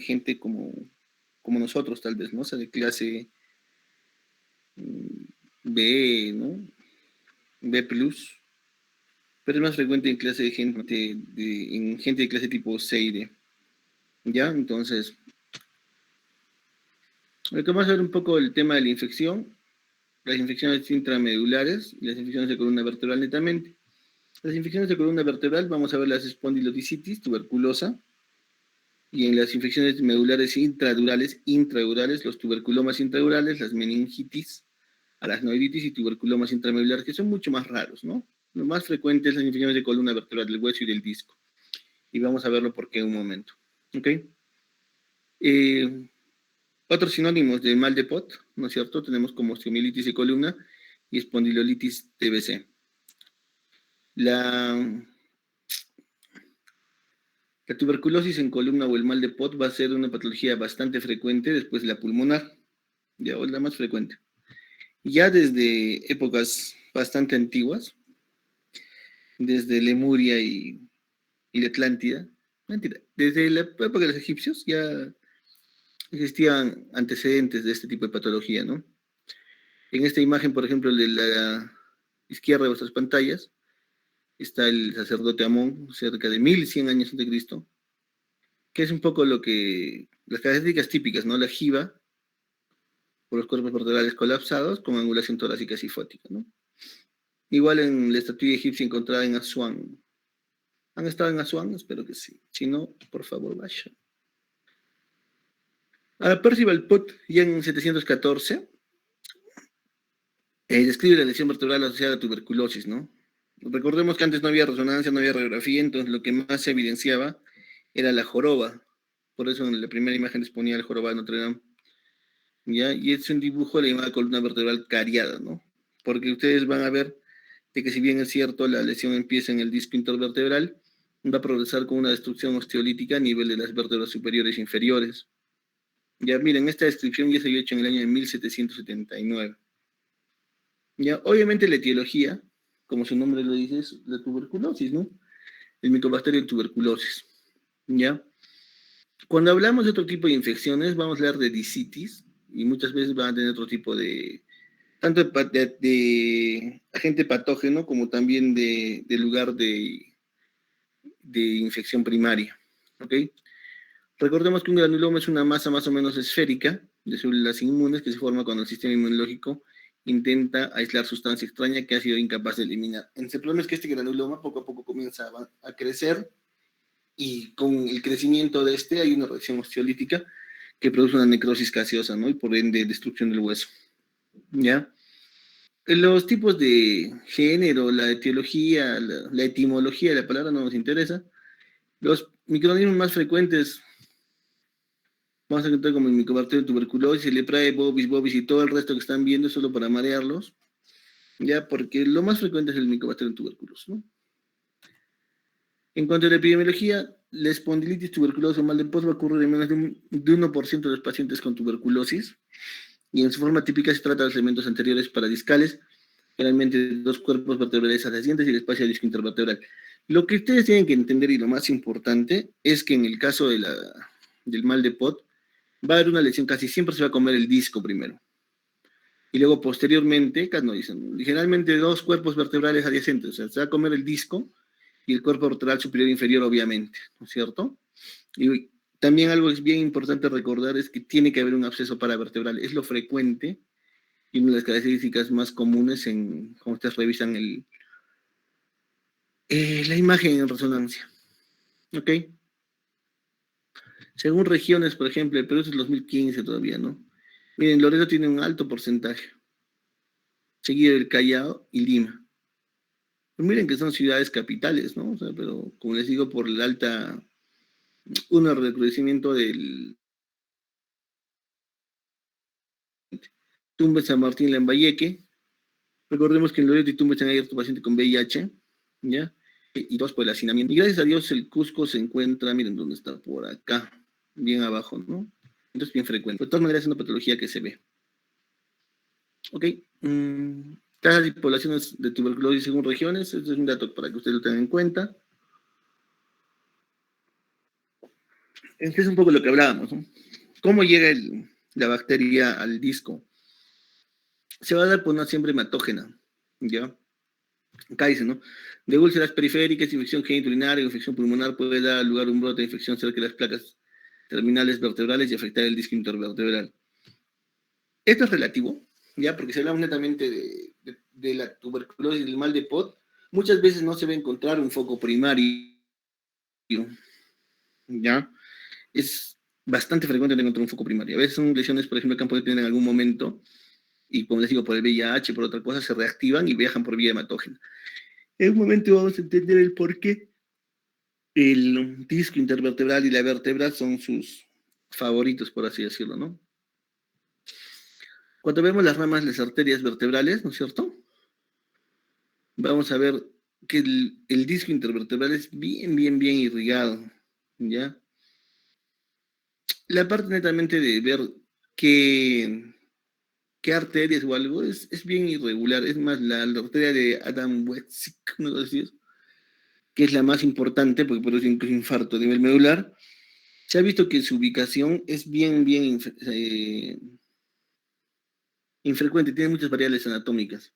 gente como nosotros, tal vez, ¿no? O sea, de clase B, ¿no? B+, pero es más frecuente en clase de gente, en gente de clase tipo C y D, ¿ya? Entonces, lo que vamos a ver un poco el tema de la infección, las infecciones intramedulares y las infecciones de columna vertebral netamente. Las infecciones de columna vertebral, vamos a ver las espondilodicitis, tuberculosa, y en las infecciones medulares intraurales, los tuberculomas intraurales, las meningitis, aracnoiditis y tuberculomas intramedulares, que son mucho más raros, ¿no? Lo más frecuente es las infecciones de columna vertebral, del hueso y del disco. Y vamos a verlo por qué en un momento. ¿Ok? Otros sinónimos de mal de Pot, ¿no es cierto? Tenemos como osteomielitis de columna y espondilolitis TBC. La tuberculosis en columna o el mal de Pot va a ser una patología bastante frecuente después de la pulmonar, ya, o la más frecuente. Ya desde épocas bastante antiguas, desde Lemuria y la Atlántida, mentira, desde la época de los egipcios ya existían antecedentes de este tipo de patología, ¿no? En esta imagen, por ejemplo, de la izquierda de vuestras pantallas, está el sacerdote Amón, cerca de 1100 años antes de Cristo, que es un poco lo que, las características típicas, ¿no? La jiba, por los cuerpos vertebrales colapsados, con angulación torácica sifótica, ¿no? Igual en la estatua egipcia encontrada en Asuán. ¿Han estado en Asuán? Espero que sí. Si no, por favor, vaya. A Percival Pott, ya en 714, describe la lesión vertebral asociada a tuberculosis, ¿no? Recordemos que antes no había resonancia, no había radiografía, entonces lo que más se evidenciaba era la joroba. Por eso en la primera imagen les ponía el jorobado de Notre Dame. ¿Ya? Y es un dibujo de la llamada columna vertebral cariada, ¿no? Porque ustedes van a ver de que si bien es cierto la lesión empieza en el disco intervertebral, va a progresar con una destrucción osteolítica a nivel de las vértebras superiores e inferiores. Ya miren, esta descripción ya se había hecho en el año de 1779. Ya, obviamente la etiología, como su nombre lo dice, es la tuberculosis, ¿no? El micobacterio de tuberculosis. ¿Ya? Cuando hablamos de otro tipo de infecciones, vamos a hablar de disitis, y muchas veces van a tener otro tipo de, tanto de agente patógeno como también de lugar de infección primaria. ¿Ok? Recordemos que un granuloma es una masa más o menos esférica de células inmunes que se forma cuando el sistema inmunológico intenta aislar sustancia extraña que ha sido incapaz de eliminar. El problema es que este granuloma poco a poco comienza a crecer y con el crecimiento de este hay una reacción osteolítica que produce una necrosis gaseosa, ¿no? Y por ende destrucción del hueso. ¿Ya? Los tipos de género, la etiología, la etimología de la palabra no nos interesa. Los microorganismos más frecuentes vamos a encontrar como el micobacterio tuberculosis, el leprae, bovis y todo el resto que están viendo solo para marearlos, ya, porque lo más frecuente es el micobacterio tuberculosis, ¿no? En cuanto a la epidemiología, la espondilitis tuberculosa o mal de Pot va a ocurrir en menos de 1% de los pacientes con tuberculosis, y en su forma típica se trata de los elementos anteriores paradiscales, generalmente dos cuerpos vertebrales adyacentes y el espacio disco intervertebral. Lo que ustedes tienen que entender, y lo más importante, es que en el caso del mal de Pot, va a haber una lesión, casi siempre se va a comer el disco primero. Y luego posteriormente, no dicen, generalmente dos cuerpos vertebrales adyacentes, o sea, se va a comer el disco y el cuerpo vertebral superior e inferior, obviamente, ¿no es cierto? Y también algo que es bien importante recordar es que tiene que haber un absceso paravertebral, es lo frecuente y una de las características más comunes en cuando ustedes revisan la imagen en resonancia, ¿ok? Según regiones, por ejemplo, el Perú es el 2015 todavía, ¿no? Miren, Loreto tiene un alto porcentaje, seguido del Callao y Lima. Pues miren que son ciudades capitales, ¿no? O sea, pero como les digo, por el alta, un recrudecimiento del Tumbes San Martín Lambayeque. Recordemos que en Loreto y Tumbes hay otro paciente con VIH, ¿ya? Y dos por el hacinamiento. Y gracias a Dios el Cusco se encuentra, miren dónde está, por acá, bien abajo, ¿no? Entonces bien frecuente. De todas maneras es una patología que se ve. Ok. Tasas y poblaciones de tuberculosis según regiones, este es un dato para que ustedes lo tengan en cuenta. Es un poco lo que hablábamos, ¿no? ¿Cómo llega la bacteria al disco? Se va a dar por una siembra hematógena, ¿ya? Acá dice, ¿no? De úlceras periféricas, infección genitourinaria, infección pulmonar puede dar lugar a un brote de infección cerca de las placas terminales vertebrales y afectar el disco intervertebral. Esto es relativo, ¿ya? Porque si hablamos netamente de la tuberculosis y del mal de Pot, muchas veces no se va a encontrar un foco primario, ¿ya? Es bastante frecuente encontrar un foco primario. A veces son lesiones, por ejemplo, que han podido tener en algún momento, y como les digo, por el VIH, por otra cosa, se reactivan y viajan por vía hematógena. En un momento vamos a entender el por qué el disco intervertebral y la vértebra son sus favoritos, por así decirlo, ¿no? Cuando vemos las ramas, las arterias vertebrales, ¿no es cierto? Vamos a ver que el disco intervertebral es bien irrigado, ¿ya? La parte netamente de ver qué arterias o algo es bien irregular. Es más, la arteria de Adam Wetzig, ¿no? Decir, que es la más importante porque produce incluso infarto a nivel medular, se ha visto que su ubicación es bien infrecuente, tiene muchas variables anatómicas,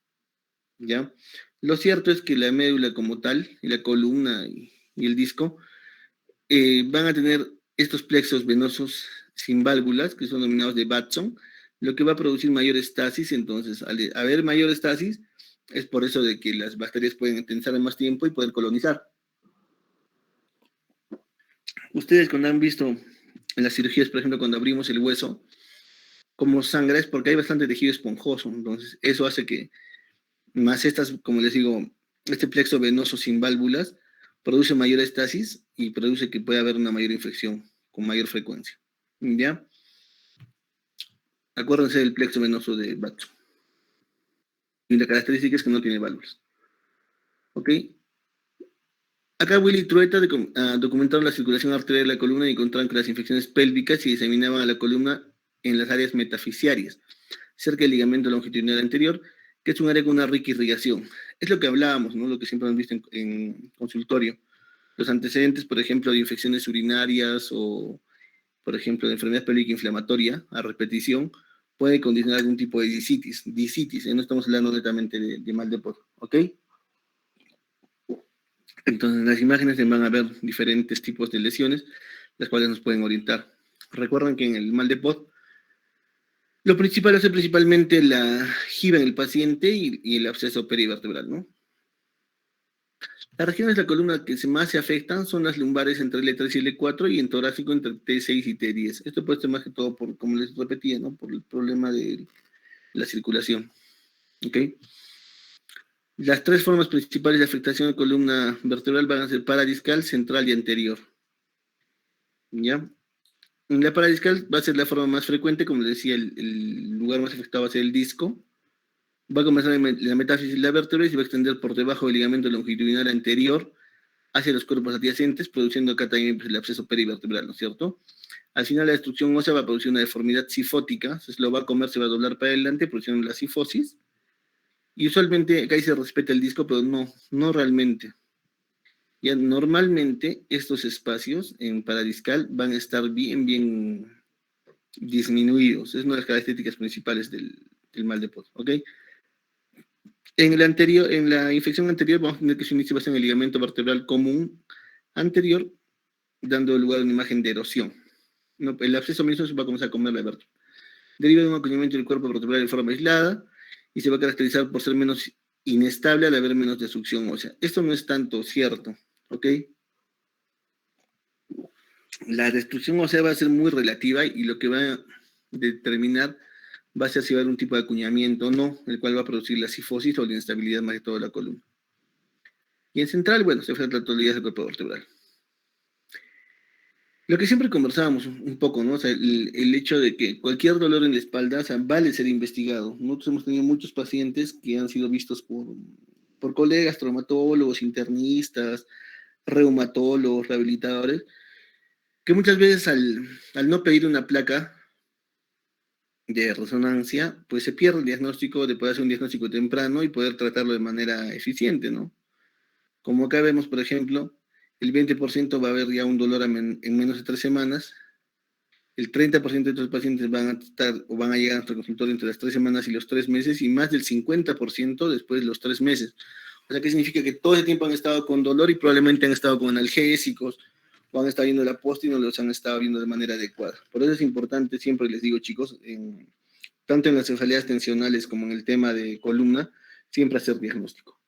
¿ya? Lo cierto es que la médula como tal, y la columna y el disco, van a tener estos plexos venosos sin válvulas, que son denominados de Batson, lo que va a producir mayor estasis. Entonces, al haber mayor estasis, es por eso de que las bacterias pueden tensar en más tiempo y poder colonizar. Ustedes cuando han visto en las cirugías, por ejemplo, cuando abrimos el hueso, como sangra es porque hay bastante tejido esponjoso. Entonces, eso hace que, más estas, como les digo, este plexo venoso sin válvulas, produce mayor estasis y produce que pueda haber una mayor infección con mayor frecuencia. ¿Ya? Acuérdense del plexo venoso de Batson. Y la característica es que no tiene válvulas. ¿Ok? Acá Willy Trueta documentaron la circulación arterial de la columna y encontraron que las infecciones pélvicas se diseminaban a la columna en las áreas metafisiarias, cerca del ligamento longitudinal anterior, que es un área con una rica irrigación. Es lo que hablábamos, ¿no? Lo que siempre hemos visto en consultorio. Los antecedentes, por ejemplo, de infecciones urinarias o, por ejemplo, de enfermedad pélvica inflamatoria a repetición, puede condicionar algún tipo de disitis, no estamos hablando netamente de mal de Pot, ¿ok? Entonces, en las imágenes se van a ver diferentes tipos de lesiones, las cuales nos pueden orientar. Recuerden que en el mal de Pot, lo principal es principalmente la jiba en el paciente y el absceso perivertebral, ¿no? Las regiones de la columna que más se afectan son las lumbares entre L3 y L4 y en torácico entre T6 y T10. Esto puede ser más que todo por, como les repetía, ¿no? Por el problema de la circulación. ¿Ok? Las tres formas principales de afectación de columna vertebral van a ser paradiscal, central y anterior. ¿Ya? La paradiscal va a ser la forma más frecuente, como les decía, el lugar más afectado va a ser el disco. Va a comenzar en la metáfisis de la vértebra y se va a extender por debajo del ligamento longitudinal anterior hacia los cuerpos adyacentes, produciendo acá también el absceso perivertebral, ¿no es cierto? Al final la destrucción ósea va a producir una deformidad sifótica, entonces lo va a comer, se va a doblar para adelante, produciendo la sifosis, y usualmente acá se respeta el disco, pero no realmente. Ya normalmente estos espacios en paradiscal van a estar bien disminuidos, es una de las características principales del mal de Pot, ¿ok? En la infección anterior vamos a tener que su inicio va a ser en el ligamento vertebral común anterior, dando lugar a una imagen de erosión. No, el absceso mismo se va a comenzar a comer la vértebra. Deriva de un acuñamiento del cuerpo vertebral de forma aislada y se va a caracterizar por ser menos inestable al haber menos destrucción ósea. Esto no es tanto cierto, ¿ok? La destrucción ósea va a ser muy relativa y lo que va a determinar va a ser si va a haber un tipo de acuñamiento o no, el cual va a producir la sifosis o la inestabilidad más de toda la columna. Y en central, bueno, se enfrenta a la totalidad del cuerpo vertebral. Lo que siempre conversábamos un poco, ¿no? O sea, el hecho de que cualquier dolor en la espalda, o sea, vale ser investigado. Nosotros hemos tenido muchos pacientes que han sido vistos por colegas, traumatólogos, internistas, reumatólogos, rehabilitadores, que muchas veces al no pedir una placa de resonancia, pues se pierde el diagnóstico de poder hacer un diagnóstico temprano y poder tratarlo de manera eficiente, ¿no? Como acá vemos, por ejemplo, el 20% va a haber ya un dolor en menos de 3 semanas, el 30% de estos pacientes van a estar o van a llegar a nuestro consultorio entre las 3 semanas y los 3 meses, y más del 50% después de los 3 meses. O sea, ¿qué significa? Que todo ese tiempo han estado con dolor y probablemente han estado con analgésicos, o han estado viendo la posta y no los han estado viendo de manera adecuada. Por eso es importante, siempre les digo, chicos, tanto en las cefaleas tensionales como en el tema de columna, siempre hacer diagnóstico.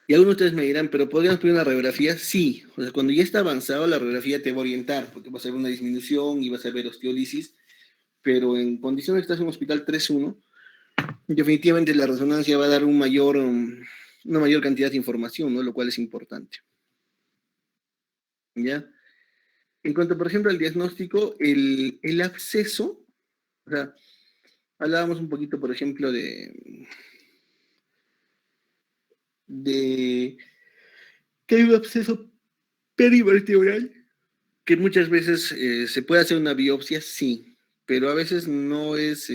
Y algunos de ustedes me dirán, ¿pero podríamos pedir una radiografía? Sí, o sea, cuando ya está avanzado, la radiografía te va a orientar, porque vas a ver una disminución y vas a ver osteólisis, pero en condiciones de que estás en un hospital 3-1, definitivamente la resonancia va a dar una mayor cantidad de información, ¿no? Lo cual es importante. ¿Ya? En cuanto, por ejemplo, al diagnóstico, el absceso, o sea, hablábamos un poquito, por ejemplo, de que hay un absceso perivertebral, que muchas veces se puede hacer una biopsia, sí, pero a veces no es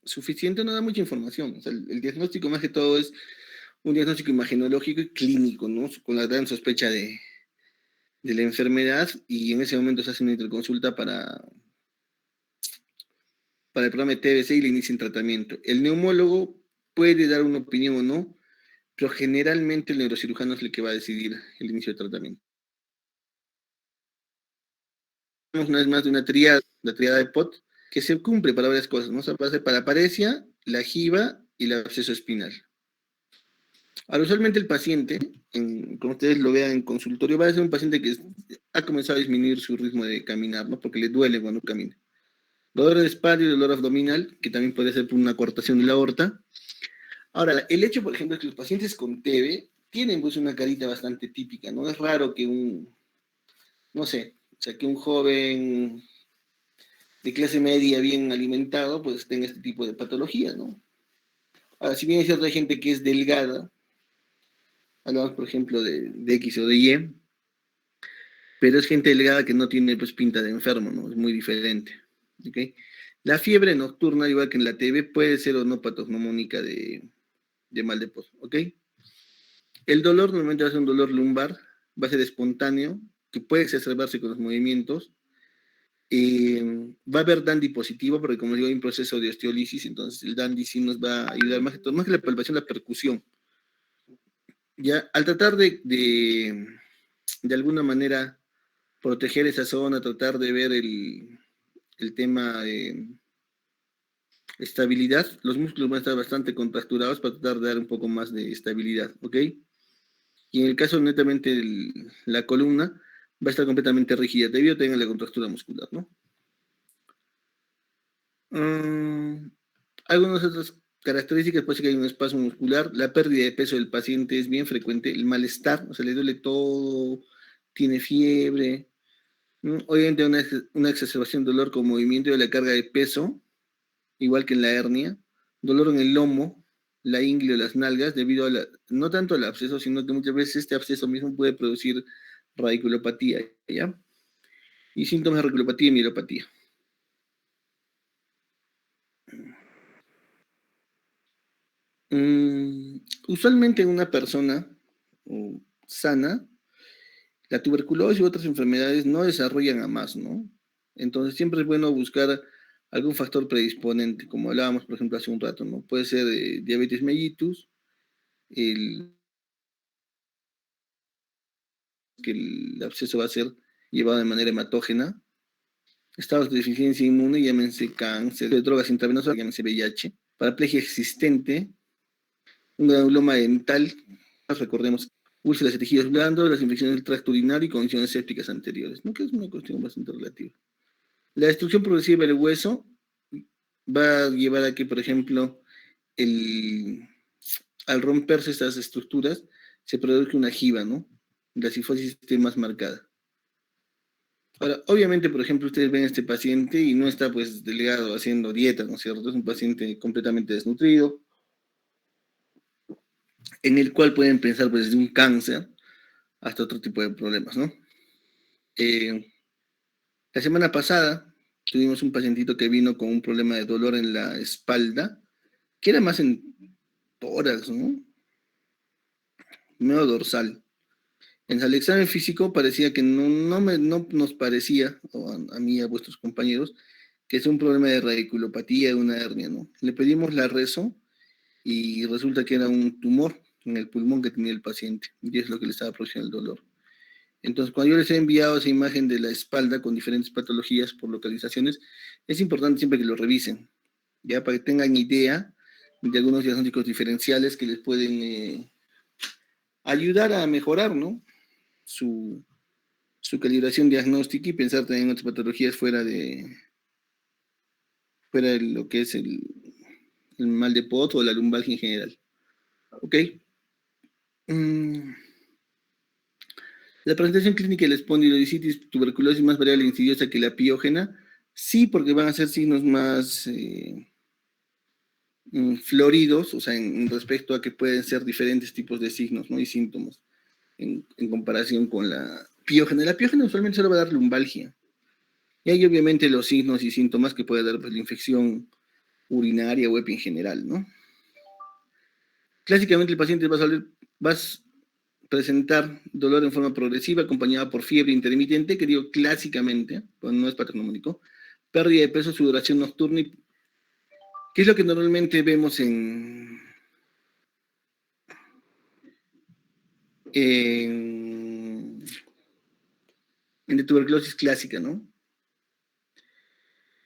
suficiente, no da mucha información. O sea, el diagnóstico más que todo es un diagnóstico imagenológico y clínico, ¿no? Con la gran sospecha de la enfermedad, y en ese momento se hace una interconsulta para el programa de TBC y le inician tratamiento. El neumólogo puede dar una opinión o no, pero generalmente el neurocirujano es el que va a decidir el inicio de tratamiento. Una vez más de una triada, la triada de POT, que se cumple para varias cosas, ¿no? Se puede hacer para paresia, la jiba y el absceso espinal. Ahora, usualmente el paciente, como ustedes lo vean en consultorio, va a ser un paciente que ha comenzado a disminuir su ritmo de caminar, ¿no? Porque le duele cuando camina. Dolor de espalda y dolor abdominal, que también puede ser por una cortación de la aorta. Ahora, el hecho, por ejemplo, es que los pacientes con TB tienen pues una carita bastante típica, ¿no? Es raro que no sé, o sea, que un joven de clase media bien alimentado pues tenga este tipo de patologías, ¿no? Ahora, si bien es cierto, hay gente que es delgada, hablamos, por ejemplo, de X o de Y, pero es gente delgada que no tiene pues pinta de enfermo, ¿no? Es muy diferente, ¿ok? La fiebre nocturna, igual que en la TB, puede ser o no patognomónica de mal de pozo, ¿ok? El dolor normalmente va a ser un dolor lumbar, va a ser espontáneo, que puede exacerbarse con los movimientos. Va a haber dandy positivo, porque como digo, hay un proceso de osteolisis, entonces el dandy sí nos va a ayudar más que la palpación, la percusión. Ya, al tratar de alguna manera proteger esa zona, tratar de ver el tema de estabilidad, los músculos van a estar bastante contracturados para tratar de dar un poco más de estabilidad, ¿ok? Y en el caso netamente de la columna, va a estar completamente rígida debido a tener la contractura muscular, ¿no? Algunas otras características, pues sí que hay un espasmo muscular, la pérdida de peso del paciente es bien frecuente, el malestar, o sea, le duele todo, tiene fiebre, ¿no? Obviamente una exacerbación de dolor con movimiento de la carga de peso, igual que en la hernia, dolor en el lomo, la ingle o las nalgas, debido no tanto al absceso, sino que muchas veces este absceso mismo puede producir radiculopatía, ¿ya? Y síntomas de radiculopatía y mielopatía. Usualmente en una persona sana, la tuberculosis y otras enfermedades no desarrollan a más, ¿no? Entonces siempre es bueno buscar algún factor predisponente, como hablábamos, por ejemplo, hace un rato, ¿no? Puede ser diabetes mellitus, que el absceso va a ser llevado de manera hematógena, estados de deficiencia inmune, llámense cáncer, de drogas intravenosas, llámense VIH, paraplegia existente, un granuloma dental, recordemos, úlceras de tejidos blandos, las infecciones del tracto urinario y condiciones sépticas anteriores, ¿no? Que es una cuestión bastante relativa. La destrucción progresiva del hueso va a llevar a que, por ejemplo, al romperse estas estructuras, se produce una jiba, ¿no? La cifosis esté más marcada. Ahora, obviamente, por ejemplo, ustedes ven a este paciente y no está, pues, delgado haciendo dieta, ¿no es cierto? Es un paciente completamente desnutrido, en el cual pueden pensar, pues, desde un cáncer hasta otro tipo de problemas, ¿no? Eh, la semana pasada tuvimos un pacientito que vino con un problema de dolor en la espalda, que era más en tórax, ¿no? medio dorsal. En el examen físico parecía que no nos parecía, o a mí y a vuestros compañeros, que es un problema de radiculopatía, de una hernia, ¿no? Le pedimos la reso y resulta que era un tumor en el pulmón que tenía el paciente, y es lo que le estaba produciendo el dolor. Entonces, cuando yo les he enviado esa imagen de la espalda con diferentes patologías por localizaciones, es importante siempre que lo revisen, ya para que tengan idea de algunos diagnósticos diferenciales que les pueden ayudar a mejorar, ¿no? Su, su calibración diagnóstica y pensar también en otras patologías fuera de lo que es el mal de Pot o la lumbalgia en general. ¿Ok? Mm, la presentación clínica de la espondilodicitis, tuberculosis más variable e insidiosa que la piógena, sí, porque van a ser signos más floridos, o sea, en respecto a que pueden ser diferentes tipos de signos, ¿no? Y síntomas en comparación con la piógena. La piógena usualmente solo va a dar lumbalgia. Y hay obviamente los signos y síntomas que puede dar pues, la infección urinaria o EPI en general, ¿no? Clásicamente el paciente va a presentar dolor en forma progresiva acompañada por fiebre intermitente, que digo clásicamente, pues no es patognomónico, pérdida de peso, sudoración nocturna, que es lo que normalmente vemos en, en la tuberculosis clásica, ¿no?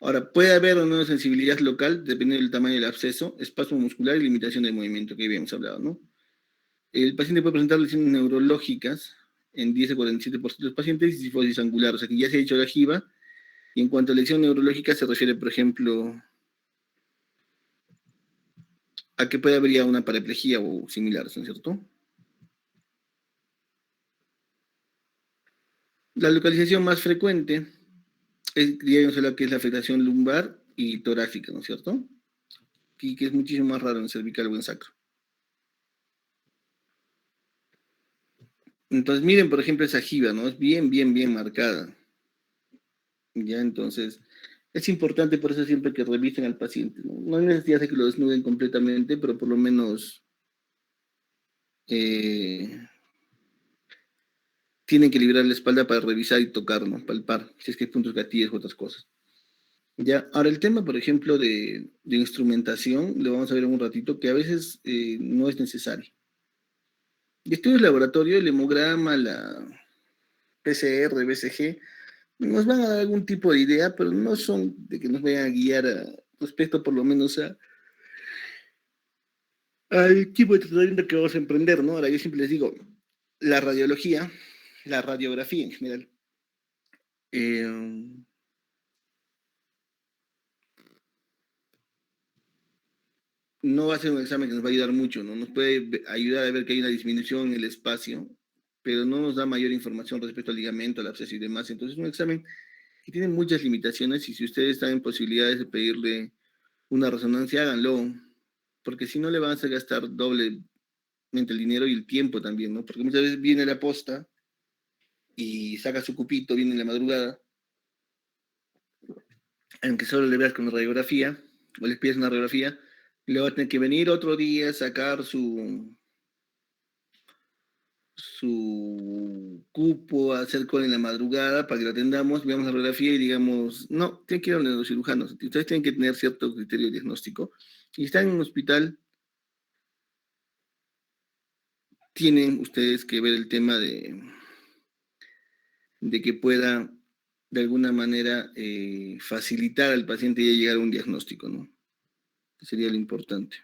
Ahora, puede haber o no sensibilidad local, dependiendo del tamaño del absceso, espasmo muscular y limitación de movimiento, que habíamos hablado, ¿no? El paciente puede presentar lesiones neurológicas en 10 a 47% de los pacientes y cifosis angular, o sea que ya se ha dicho la jiba, y en cuanto a lesión neurológica se refiere, por ejemplo, a que puede haber ya una paraplegia o similar, ¿no es cierto? La localización más frecuente es, digamos, la que es la afectación lumbar y torácica, ¿no es cierto? Y que es muchísimo más raro en cervical o en sacro. Entonces, miren, por ejemplo, esa jiba, ¿no? Es bien, bien, bien marcada. Ya, entonces, es importante por eso siempre que revisen al paciente, ¿no? No hay necesidad de que lo desnuden completamente, pero por lo menos eh, tienen que liberar la espalda para revisar y tocar, ¿no? Palpar, si es que hay puntos gatillos u otras cosas. Ya, ahora el tema, por ejemplo, de instrumentación, lo vamos a ver en un ratito, que a veces no es necesario. Y estudios de laboratorio, el hemograma, la PCR, BCG, nos van a dar algún tipo de idea, pero no son de que nos vayan a guiar respecto por lo menos al tipo de tratamiento que vamos a emprender, ¿no? Ahora yo siempre les digo, la radiología, la radiografía en general, eh, no va a ser un examen que nos va a ayudar mucho, ¿no? Nos puede ayudar a ver que hay una disminución en el espacio, pero no nos da mayor información respecto al ligamento, al absceso y demás. Entonces es un examen que tiene muchas limitaciones y si ustedes están en posibilidades de pedirle una resonancia, háganlo, porque si no le van a hacer gastar doblemente el dinero y el tiempo también, ¿no? Porque muchas veces viene la posta y saca su cupito, viene en la madrugada, aunque solo le veas con una radiografía, o les pides una radiografía, le va a tener que venir otro día, sacar su cupo, hacer cola en la madrugada para que lo atendamos, veamos la radiografía y digamos, no, tiene que ir a los neurocirujanos. Ustedes tienen que tener cierto criterio diagnóstico. Y están en un hospital, tienen ustedes que ver el tema de que pueda de alguna manera facilitar al paciente ya llegar a un diagnóstico, ¿no? Que sería lo importante.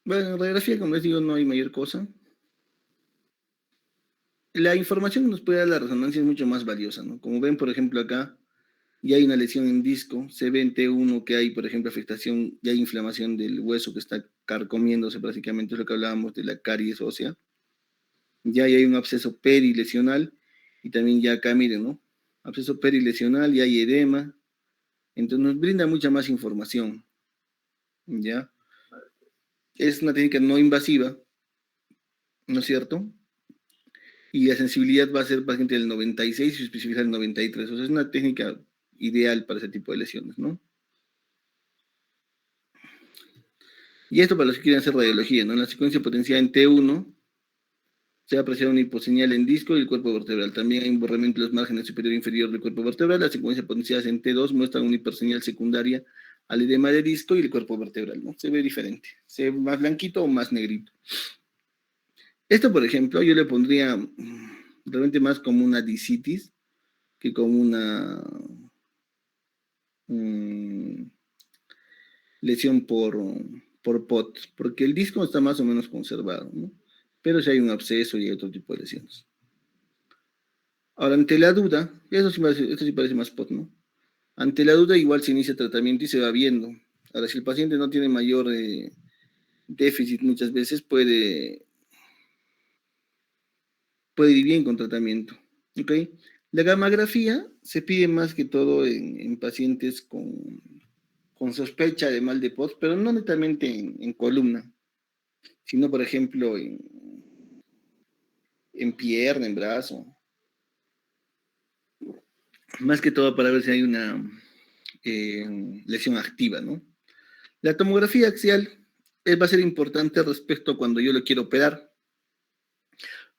Bueno, en radiografía, como les digo, no hay mayor cosa. La información que nos puede dar la resonancia es mucho más valiosa, ¿no? Como ven, por ejemplo, acá ya hay una lesión en disco, se ve en T1 que hay, por ejemplo, afectación, ya hay inflamación del hueso que está carcomiéndose prácticamente, es lo que hablábamos de la caries ósea. Ya hay un absceso perilesional y también ya acá, miren, ¿no? Absceso perilesional, ya hay edema, entonces nos brinda mucha más información, ¿ya? Es una técnica no invasiva, ¿no es cierto? Y la sensibilidad va a ser paciente del 96 y su especificidad del 93. O sea, es una técnica ideal para ese tipo de lesiones, ¿no? Y esto para los que quieren hacer radiología, ¿no? En la secuencia potenciada en T1 se va a apreciar una hiposeñal en disco y el cuerpo vertebral. También hay un borramiento de los márgenes superior e inferior del cuerpo vertebral. Las secuencias potenciadas en T2 muestran una hiperseñal secundaria al edema de disco y el cuerpo vertebral, ¿no? Se ve diferente. Se ve más blanquito o más negrito. Esto, por ejemplo, yo le pondría realmente más como una disitis que como una lesión por POT, porque el disco está más o menos conservado, ¿no? Pero si hay un absceso y hay otro tipo de lesiones. Ahora, ante la duda, esto sí parece más POT, ¿no? Ante la duda, igual se inicia tratamiento y se va viendo. Ahora, si el paciente no tiene mayor déficit, muchas veces puede ir bien con tratamiento. ¿Ok? La gammagrafía se pide más que todo en pacientes con sospecha de mal de POT, pero no netamente en columna, sino, por ejemplo, en pierna, en brazo. Más que todo para ver si hay una lesión activa, ¿no? La tomografía axial va a ser importante respecto a cuando yo lo quiero operar,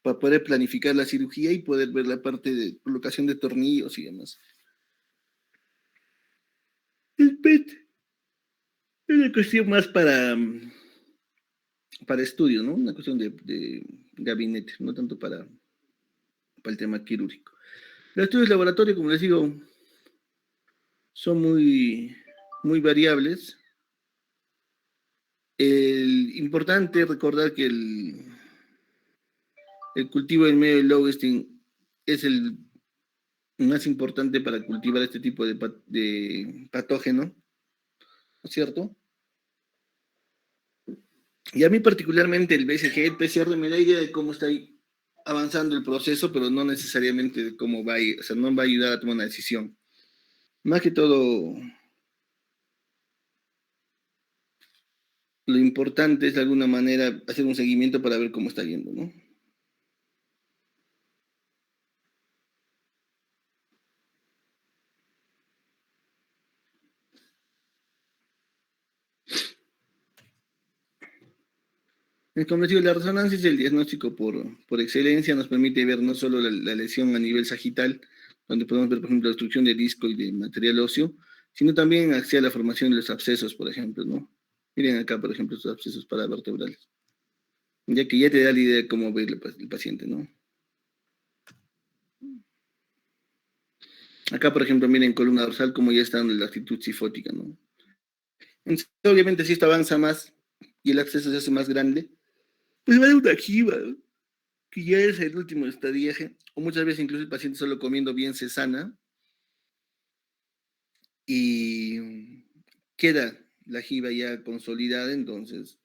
para poder planificar la cirugía y poder ver la parte de colocación de tornillos y demás. El PET es una cuestión más para estudio, ¿no? Una cuestión de gabinete, no tanto para el tema quirúrgico. Los estudios de laboratorio, como les digo, son muy variables. Importante recordar que el cultivo del medio de Lowenstein es el más importante para cultivar este tipo de patógeno, ¿no es cierto? Y a mí particularmente el BCG, el PCR, me da idea de cómo está ahí avanzando el proceso, pero no necesariamente de cómo va a ir, o sea, no va a ayudar a tomar una decisión. Más que todo, lo importante es de alguna manera hacer un seguimiento para ver cómo está yendo, ¿no? Como les digo, la resonancia es el diagnóstico por excelencia, nos permite ver no solo la lesión a nivel sagital, donde podemos ver, por ejemplo, la destrucción de disco y de material óseo, sino también hacia la formación de los abscesos, por ejemplo, ¿no? Miren acá, por ejemplo, estos abscesos paravertebrales, ya que ya te da la idea de cómo ve el paciente, ¿no? Acá, por ejemplo, miren columna dorsal, como ya está en la actitud cifótica, ¿no? Entonces, obviamente, si esto avanza más y el absceso se hace más grande, pues va a dar una jiba, ¿no? Que ya es el último estadiaje, o muchas veces incluso el paciente solo comiendo bien se sana y queda la jiba ya consolidada, entonces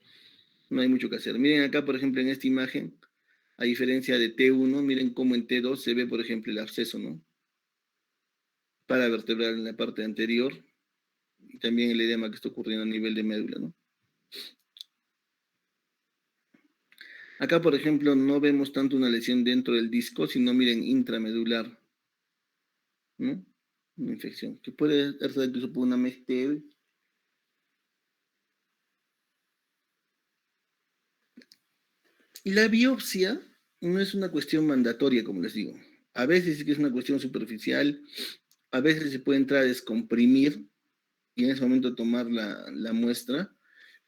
no hay mucho que hacer. Miren acá, por ejemplo, en esta imagen, a diferencia de T1, miren cómo en T2 se ve, por ejemplo, el absceso, ¿no? Paravertebral en la parte anterior y también el edema que está ocurriendo a nivel de médula, ¿no? Acá, por ejemplo, no vemos tanto una lesión dentro del disco, sino miren intramedular, ¿no? Una infección que puede ser incluso por una MESTEL. Y la biopsia no es una cuestión mandatoria, como les digo. A veces sí que es una cuestión superficial, a veces se puede entrar a descomprimir y en ese momento tomar la muestra,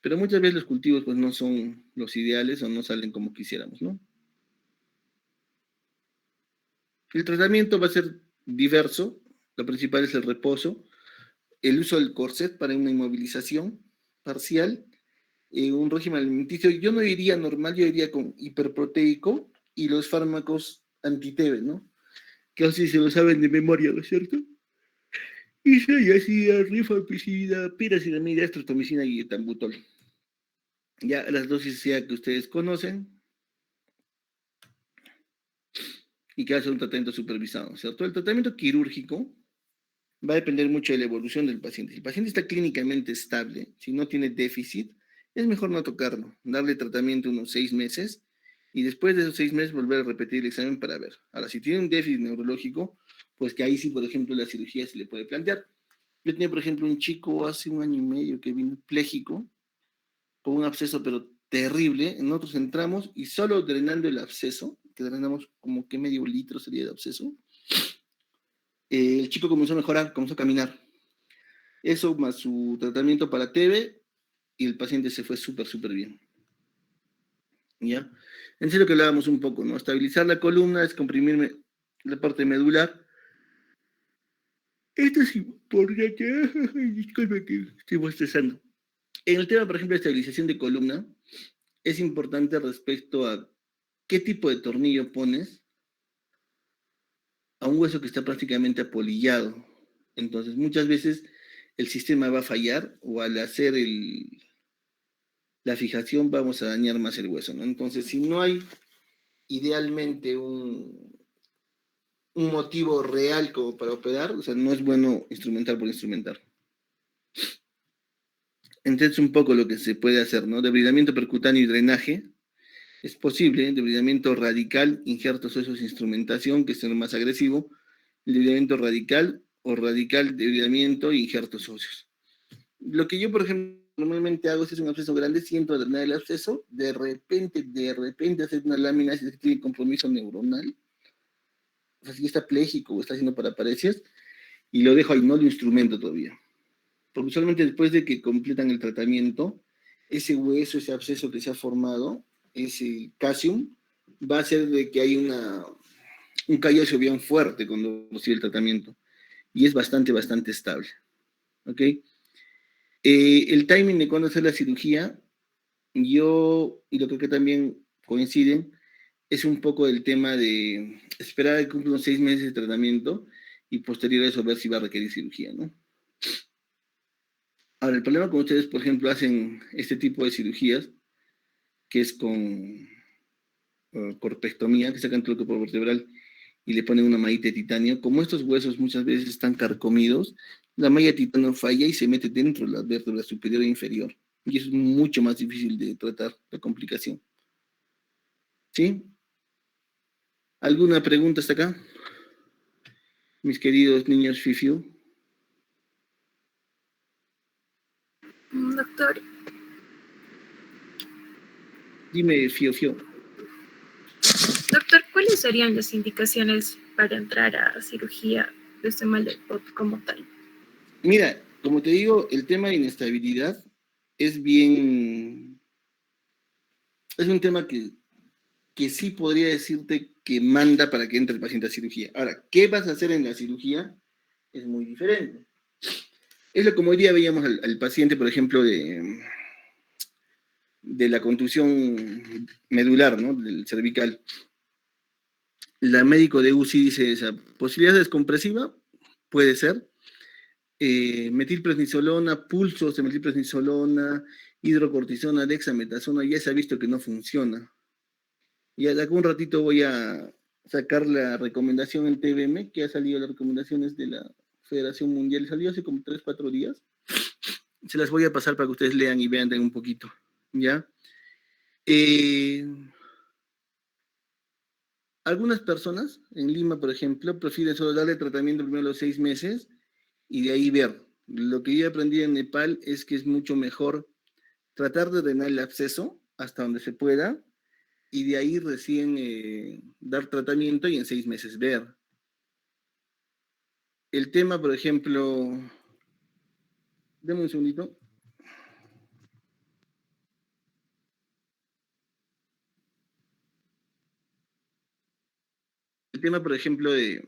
pero muchas veces los cultivos pues no son los ideales o no salen como quisiéramos, ¿no? El tratamiento va a ser diverso, lo principal es el reposo, el uso del corset para una inmovilización parcial, un régimen alimenticio, yo no diría normal, yo diría con hiperproteico y los fármacos anti-TB, ¿no? Que así se lo saben de memoria, ¿no es cierto? Isoniazida, rifampicida, piracetamida, estreptomicina y etambutol. Ya las dosis ya que ustedes conocen y que hace un tratamiento supervisado, ¿cierto? El tratamiento quirúrgico va a depender mucho de la evolución del paciente. Si el paciente está clínicamente estable, si no tiene déficit, es mejor no tocarlo, darle tratamiento unos 6 meses y después de esos 6 meses volver a repetir el examen para ver. Ahora, si tiene un déficit neurológico, pues que ahí sí, por ejemplo, la cirugía se le puede plantear. Yo tenía, por ejemplo, un chico hace un año y medio que vino pléjico con un absceso, pero terrible. Nosotros entramos y solo drenando el absceso, que drenamos como que medio litro sería de absceso, el chico comenzó a mejorar, comenzó a caminar. Eso más su tratamiento para TB y el paciente se fue súper, súper bien. ¿Ya? En serio que hablábamos un poco, ¿no? Estabilizar la columna es comprimir la parte medular. Esto es importante. Disculpe que estoy bostezando. En el tema, por ejemplo, de estabilización de columna, es importante respecto a qué tipo de tornillo pones a un hueso que está prácticamente apolillado. Entonces, muchas veces el sistema va a fallar o al hacer la fijación vamos a dañar más el hueso, ¿no? Entonces, si no hay idealmente un motivo real como para operar, o sea, no es bueno instrumentar por instrumentar. Entonces, un poco lo que se puede hacer, ¿no? Debridamiento percutáneo y drenaje. Es posible, debridamiento radical, injertos óseos, instrumentación, que es el más agresivo, el debridamiento radical o radical debridamiento e injertos óseos. Lo que yo, por ejemplo, normalmente hago si es un absceso grande, siento drenar el absceso, de repente hacer una lámina si tiene compromiso neuronal, o sea, si está pléjico o está haciendo paraparesias, y lo dejo ahí, no lo instrumento todavía. Porque usualmente después de que completan el tratamiento, ese hueso, ese absceso que se ha formado, ese calcium, va a hacer de que hay un calloso bien fuerte cuando recibe el tratamiento. Y es bastante, bastante estable. ¿Ok? El timing de cuándo hacer la cirugía, yo, y lo que también coinciden, es un poco el tema de esperar a que cumpla unos 6 meses de tratamiento y posterior a eso ver si va a requerir cirugía, ¿no? Ahora, el problema con ustedes, por ejemplo, hacen este tipo de cirugías, que es con corpectomía, que sacan tronco por vertebral y le ponen una mallita de titanio. Como estos huesos muchas veces están carcomidos, la malla de titanio falla y se mete dentro de la vértebra superior e inferior. Y eso es mucho más difícil de tratar, la complicación. ¿Sí? ¿Alguna pregunta hasta acá? Mis queridos niños Fifiu. Doctor. Dime, Fio Fio. Doctor, ¿cuáles serían las indicaciones para entrar a cirugía de este mal del POT como tal? Mira, como te digo, el tema de inestabilidad es es un tema que sí podría decirte que manda para que entre el paciente a cirugía. Ahora, ¿qué vas a hacer en la cirugía? Es muy diferente. Es lo como hoy día veíamos al paciente, por ejemplo, de la contusión medular, ¿no? Del cervical. La médico de UCI dice esa posibilidad descompresiva, puede ser. Metilprednisolona, pulsos de metilprednisolona, hidrocortisona, dexametasona, ya se ha visto que no funciona. Y de acá un ratito voy a sacar la recomendación en TVM, que ha salido las recomendaciones de la Federación Mundial, salió hace como 3, 4 días. Se las voy a pasar para que ustedes lean y vean un poquito, ¿ya? Algunas personas, en Lima, por ejemplo, prefieren solo darle tratamiento primero los 6 meses y de ahí ver. Lo que yo aprendí en Nepal es que es mucho mejor tratar de drenar el absceso hasta donde se pueda y de ahí recién dar tratamiento y en 6 meses ver. El tema, por ejemplo, dame un segundito. El tema, por ejemplo, de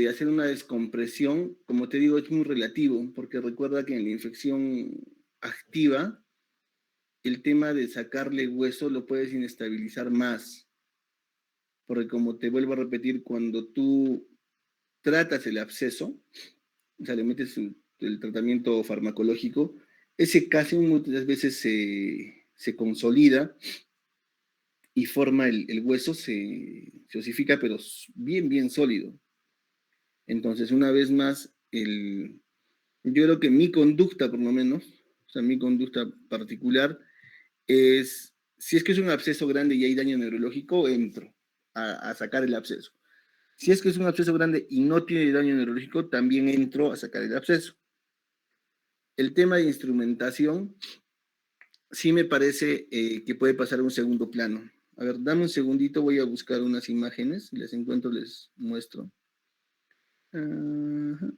hacer una descompresión, como te digo, es muy relativo, porque recuerda que en la infección activa, el tema de sacarle hueso lo puedes inestabilizar más. Porque como te vuelvo a repetir, cuando tú tratas el absceso, o sea, le metes el tratamiento farmacológico, ese casi muchas veces se consolida y forma el hueso, se osifica, pero bien, bien sólido. Entonces, una vez más, yo creo que mi conducta, por lo menos, o sea, mi conducta particular, es, si es que es un absceso grande y hay daño neurológico, entro a sacar el absceso. Si es que es un absceso grande y no tiene daño neurológico, también entro a sacar el absceso. El tema de instrumentación, sí me parece que puede pasar a un segundo plano. A ver, dame un segundito, voy a buscar unas imágenes, si las encuentro les muestro. Ajá.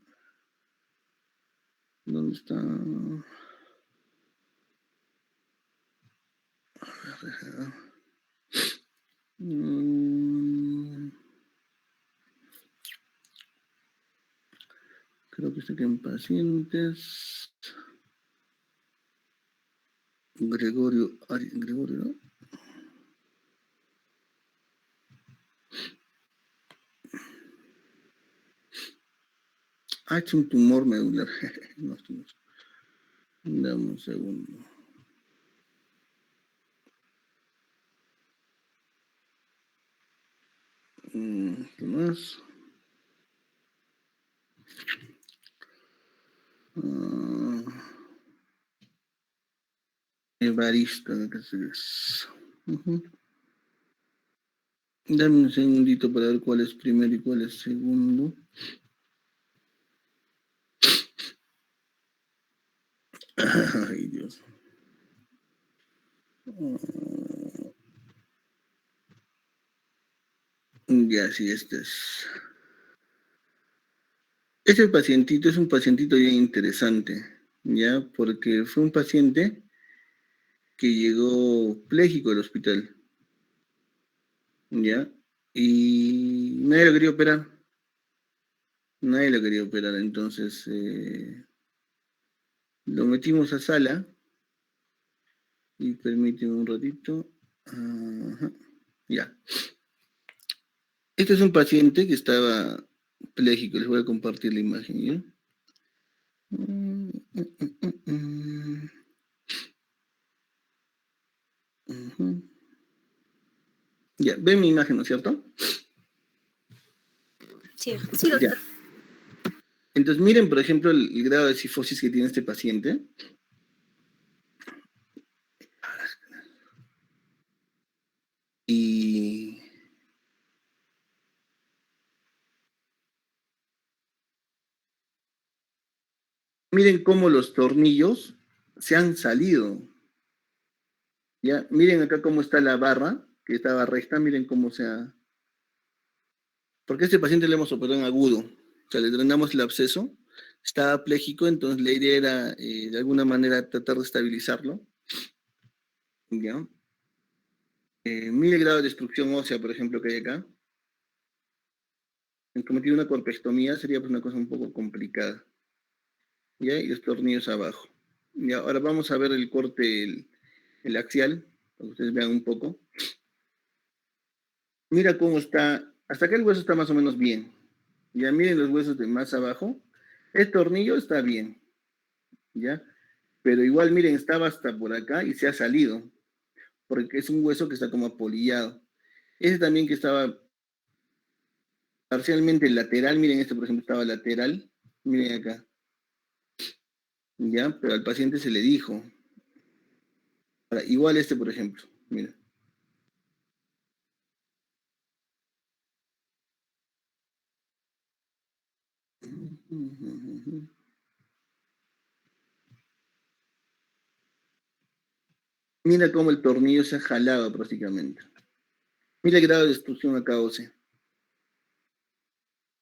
¿Dónde está? Mm, creo que está aquí en pacientes. Gregorio, ¿no? Ah, es un tumor medular. No, dame un segundo. ¿Qué más? Evaristo, ¿qué es? Dame un segundito para ver cuál es primero y cuál es segundo. Ay, Dios. Ya, sí, este es. Este pacientito es un pacientito bien interesante, ¿ya? Porque fue un paciente que llegó pléjico al hospital, ¿ya? Y nadie lo quería operar. Nadie lo quería operar, entonces lo metimos a sala y permíteme un ratito. Ajá. Ya. Este es un paciente que estaba pléjico, les voy a compartir la imagen, ¿ya? Ya, ven mi imagen, ¿no es cierto? Sí, sí, doctor. Ya. Entonces, miren, por ejemplo, el grado de cifosis que tiene este paciente. Y miren cómo los tornillos se han salido. Ya, miren acá cómo está la barra, que estaba recta, miren cómo se ha... Porque a este paciente le hemos operado en agudo. O sea, le drenamos el absceso, estaba pléjico, entonces la idea era de alguna manera tratar de estabilizarlo. ¿Ya? Mire el grado de destrucción ósea, por ejemplo, que hay acá. En cometido una corpectomía sería pues una cosa un poco complicada. ¿Ya? Y los tornillos abajo. Ya, ahora vamos a ver el corte, el axial, para que ustedes vean un poco. Mira cómo está, hasta acá el hueso está más o menos bien. Ya miren los huesos de más abajo. El tornillo está bien, ¿ya? Pero igual miren, estaba hasta por acá y se ha salido, porque es un hueso que está como apolillado. Ese también que estaba parcialmente lateral, miren este por ejemplo estaba lateral, miren acá, ¿ya? Pero al paciente se le dijo. Ahora, igual este por ejemplo, mira. Mira cómo el tornillo se ha jalado prácticamente. Mira el grado de destrucción acá ósea.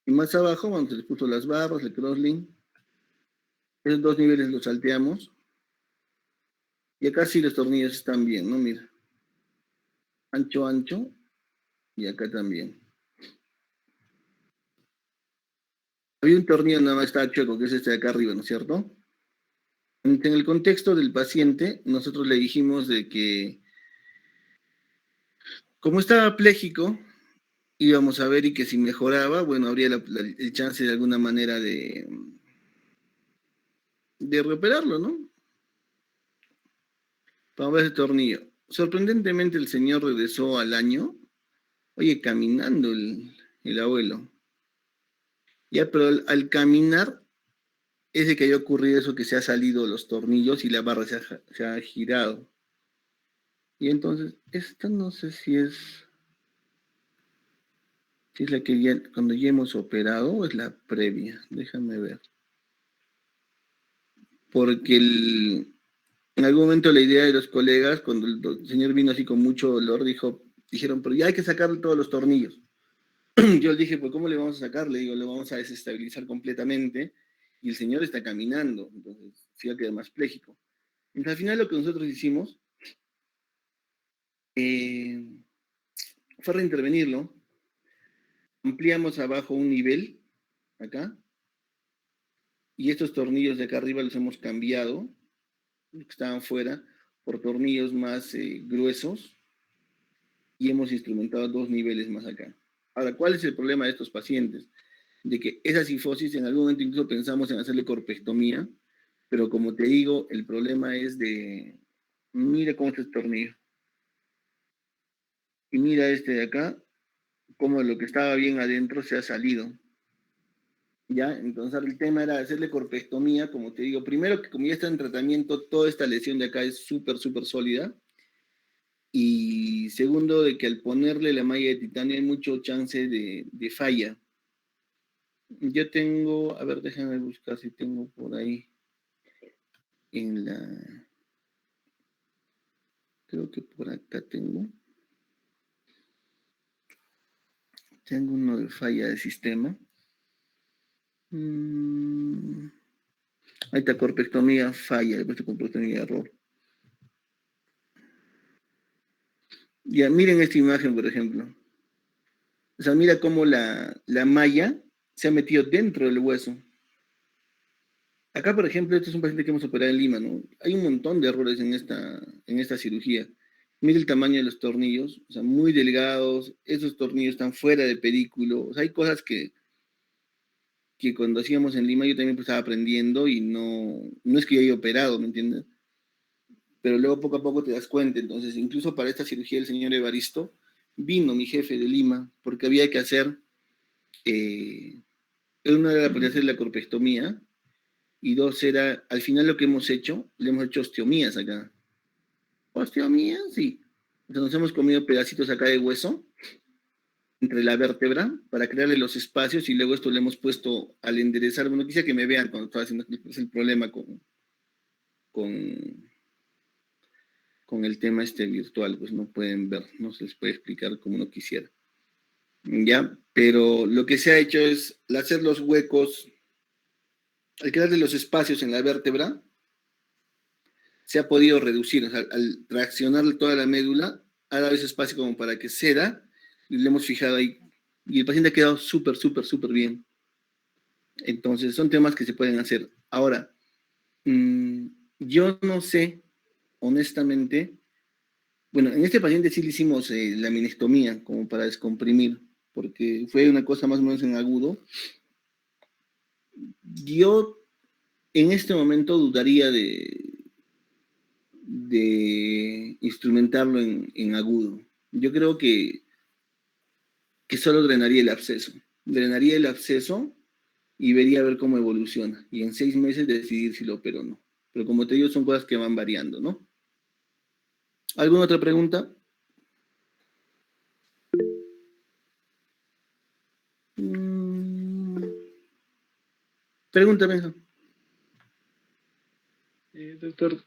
Y más abajo, cuando se les puso las barras, el crosslink, esos dos niveles los salteamos. Y acá sí los tornillos están bien, ¿no? Mira. Ancho, ancho. Y acá también. Había un tornillo nada más estaba chueco, que es este de acá arriba, ¿no es cierto? En el contexto del paciente, nosotros le dijimos de que, como estaba pléjico, íbamos a ver y que si mejoraba, bueno, habría el chance de alguna manera de reoperarlo, ¿no? Vamos a ver ese tornillo. Sorprendentemente el señor regresó al año, oye, caminando el abuelo. Ya, pero al caminar es de que haya ocurrido eso que se ha salido los tornillos y la barra se ha girado. Y entonces, esta no sé si es la que ya, cuando ya hemos operado o es la previa. Déjame ver. Porque En algún momento la idea de los colegas, cuando el señor vino así con mucho dolor, dijeron, pero ya hay que sacarle todos los tornillos. Yo le dije, pues ¿cómo le vamos a sacar? Le digo, lo vamos a desestabilizar completamente y el señor está caminando, entonces sí va a quedar más pléjico. Entonces, al final lo que nosotros hicimos fue reintervenirlo, ampliamos abajo un nivel, acá, y estos tornillos de acá arriba los hemos cambiado, los que estaban fuera, por tornillos más gruesos, y hemos instrumentado 2 niveles más acá. Ahora, ¿cuál es el problema de estos pacientes? De que esa sifosis, en algún momento incluso pensamos en hacerle corpectomía, pero como te digo, el problema es mira cómo está este tornillo, y mira este de acá, cómo lo que estaba bien adentro se ha salido. ¿Ya? Entonces el tema era hacerle corpectomía, como te digo, primero que como ya está en tratamiento, toda esta lesión de acá es súper, súper sólida, y segundo, de que al ponerle la malla de titanio hay mucho chance de falla. Yo tengo, a ver, déjame buscar si tengo por ahí en creo que por acá tengo uno de falla de sistema. Ahí está, corpectomía, falla, he puesto corpectomía, error. Ya, miren esta imagen, por ejemplo. O sea, mira cómo la malla se ha metido dentro del hueso. Acá, por ejemplo, este es un paciente que hemos operado en Lima, ¿no? Hay un montón de errores en esta cirugía. Mira el tamaño de los tornillos, o sea, muy delgados, esos tornillos están fuera de pedículo. O sea, hay cosas que cuando hacíamos en Lima yo también pues, estaba aprendiendo y no es que yo haya operado, ¿me entiendes? Pero luego poco a poco te das cuenta. Entonces, incluso para esta cirugía el señor Evaristo vino mi jefe de Lima porque había que hacer, una era para hacer la corpectomía y dos era, al final lo que hemos hecho, le hemos hecho osteomías acá. ¿Osteomías? Sí. Entonces nos hemos comido pedacitos acá de hueso entre la vértebra para crearle los espacios y luego esto le hemos puesto al enderezar. Bueno, quisiera que me vean cuando estaba haciendo, es el problema con, con el tema este virtual, pues no pueden ver, no se les puede explicar como uno quisiera. ¿Ya? Pero lo que se ha hecho es hacer los huecos, al crearle los espacios en la vértebra, se ha podido reducir, o sea, al traccionar toda la médula, ha dado ese espacio como para que ceda, y le hemos fijado ahí, y el paciente ha quedado súper, súper, súper bien. Entonces, son temas que se pueden hacer. Ahora, yo no sé, honestamente, bueno, en este paciente sí le hicimos la ministomía, como para descomprimir, porque fue una cosa más o menos en agudo. Yo en este momento dudaría de instrumentarlo en agudo. Yo creo que solo drenaría el absceso. Drenaría el absceso y vería a ver cómo evoluciona. Y en 6 meses decidir si lo opero o no. Pero como te digo, son cosas que van variando, ¿no? ¿Alguna otra pregunta? Pregúntame. Doctor,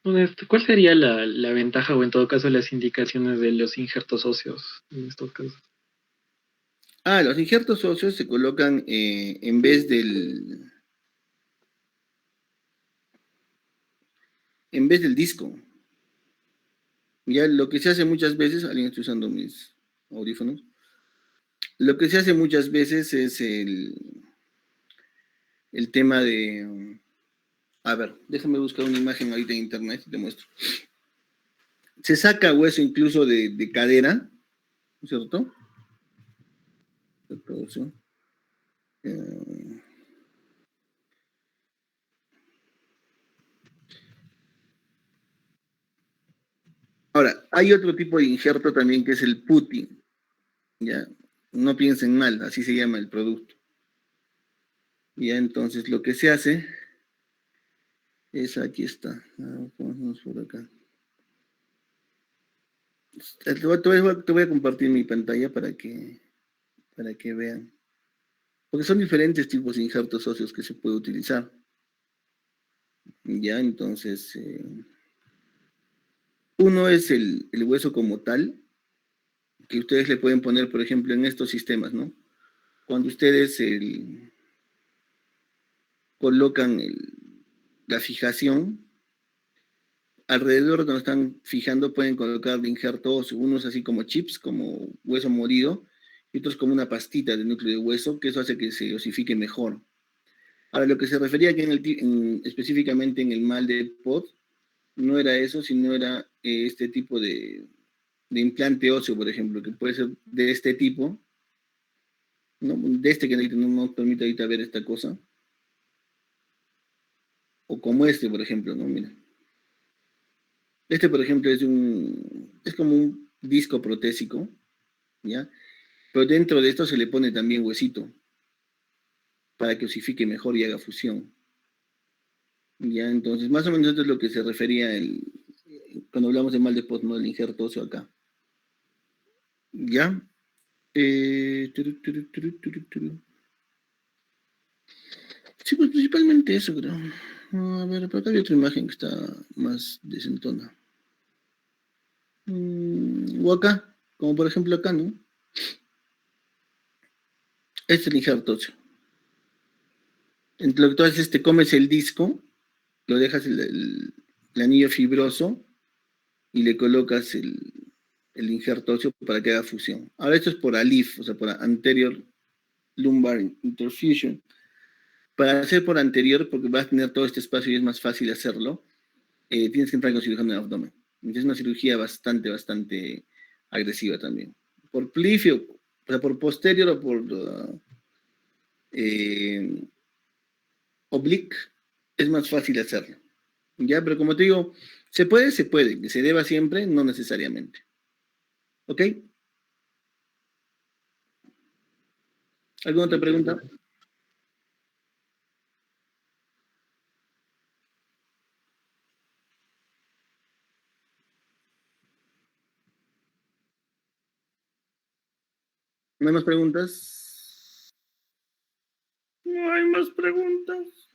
bueno, ¿cuál sería la ventaja o en todo caso las indicaciones de los injertos óseos en estos casos? Los injertos óseos se colocan en vez del disco. Ya lo que se hace muchas veces, alguien está usando mis audífonos, lo que se hace muchas veces es el tema de, a ver, déjame buscar una imagen ahorita en internet y te muestro. Se saca hueso incluso de cadera, ¿no es cierto? Ahora, hay otro tipo de injerto también que es el putty. Ya, no piensen mal, así se llama el producto. Ya, entonces lo que se hace es, aquí está, vamos por acá. Te voy a compartir mi pantalla para que vean. Porque son diferentes tipos de injertos óseos que se puede utilizar. Ya, entonces, uno es el hueso como tal, que ustedes le pueden poner, por ejemplo, en estos sistemas, ¿no? Cuando ustedes colocan la fijación, alrededor de donde están fijando pueden colocar de injertos, unos así como chips, como hueso molido, y otros como una pastita de núcleo de hueso, que eso hace que se osifique mejor. Ahora, lo que se refería aquí específicamente en el mal de Pod, no era eso, sino era este tipo de implante óseo, por ejemplo, que puede ser de este tipo, ¿no? De este que no nos permite ahorita ver esta cosa, o como este, por ejemplo, ¿no? Mira. Este, por ejemplo, es como un disco protésico, ¿ya? Pero dentro de esto se le pone también huesito, para que osifique mejor y haga fusión. Ya, entonces, más o menos esto es lo que se refería cuando hablamos de mal de Pot, ¿no? El injerto óseo acá. ¿Ya? Turu. Sí, pues principalmente eso, creo. A ver, por acá hay otra imagen que está más decentona. O acá, como por ejemplo acá, ¿no? Este es el injerto óseo. Entre lo que tú haces, te comes el disco, lo dejas el anillo fibroso y le colocas el injerto óseo para que haga fusión. Ahora esto es por ALIF, o sea, por Anterior Lumbar Interfusion. Para hacer por anterior, porque vas a tener todo este espacio y es más fácil hacerlo, tienes que entrar con cirujano de abdomen. Entonces es una cirugía bastante agresiva también. Por plifio, o sea, por posterior o por eh, oblique, es más fácil hacerlo. Ya, pero como te digo, se puede, que se deba siempre, no necesariamente. ¿Ok? ¿Alguna otra pregunta? ¿No hay más preguntas? No hay más preguntas.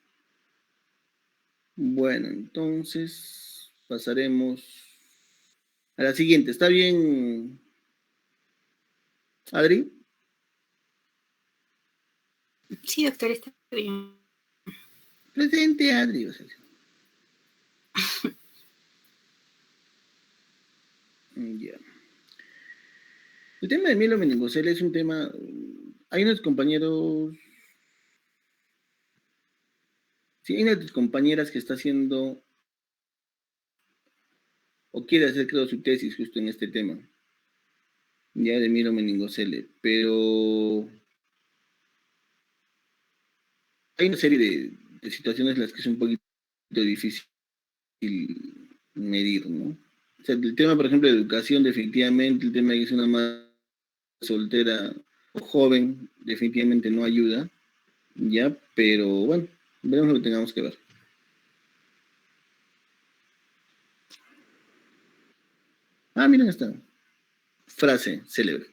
Bueno, entonces pasaremos a la siguiente. ¿Está bien, Adri? Sí, doctor, está bien. Presente, Adri. O sea, ya. El tema de mielomeningocele es un tema. Hay unos compañeros. Sí, hay una de tus compañeras que está haciendo o quiere hacer, creo, su tesis justo en este tema. Ya de mielomeningocele. Pero hay una serie de situaciones en las que es un poquito difícil medir, ¿no? O sea, el tema, por ejemplo, de educación, definitivamente, el tema de que es una madre soltera o joven, definitivamente no ayuda, ¿ya? Pero bueno, veremos lo que tengamos que ver. Ah, miren esta frase célebre.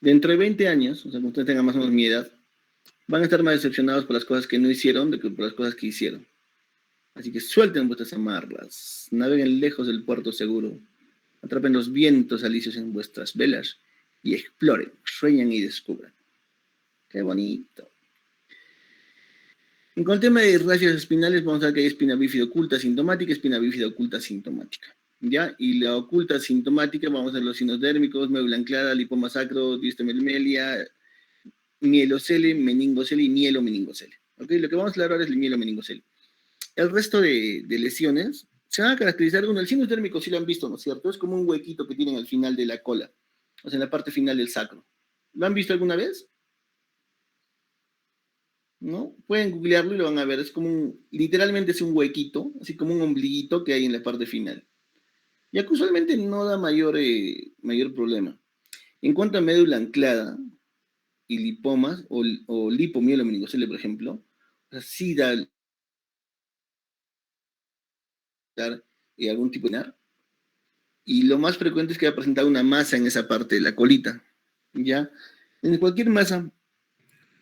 Dentro de 20 años, o sea, cuando ustedes tengan más o menos mi edad, van a estar más decepcionados por las cosas que no hicieron de que por las cosas que hicieron. Así que suelten vuestras amarras, naveguen lejos del puerto seguro, atrapen los vientos alicios en vuestras velas y exploren, sueñen y descubran. Qué bonito. Con el tema de rayos espinales, vamos a ver que hay espina bífida oculta sintomática, espina bífida oculta sintomática. ¿Ya? Y la oculta sintomática, vamos a ver los sinodérmicos, médula anclada, lipoma sacro, distomelmelia, mielocele, meningocele y mielomeningocele. ¿Ok? Lo que vamos a hablar ahora es el mielomeningocele. El resto de lesiones se van a caracterizar, el sinodérmico sí lo han visto, ¿no es cierto? Es como un huequito que tienen al final de la cola, o sea, en la parte final del sacro. ¿Lo han visto alguna vez? ¿No? Pueden googlearlo y lo van a ver. Es como literalmente es un huequito, así como un ombliguito que hay en la parte final. Ya que usualmente no da mayor problema. En cuanto a médula anclada y lipomas, o lipomielonmeningocele, por ejemplo, o sea, sí dar algún tipo de NAR. Y lo más frecuente es que va a presentar una masa en esa parte de la colita. ¿Ya? En cualquier masa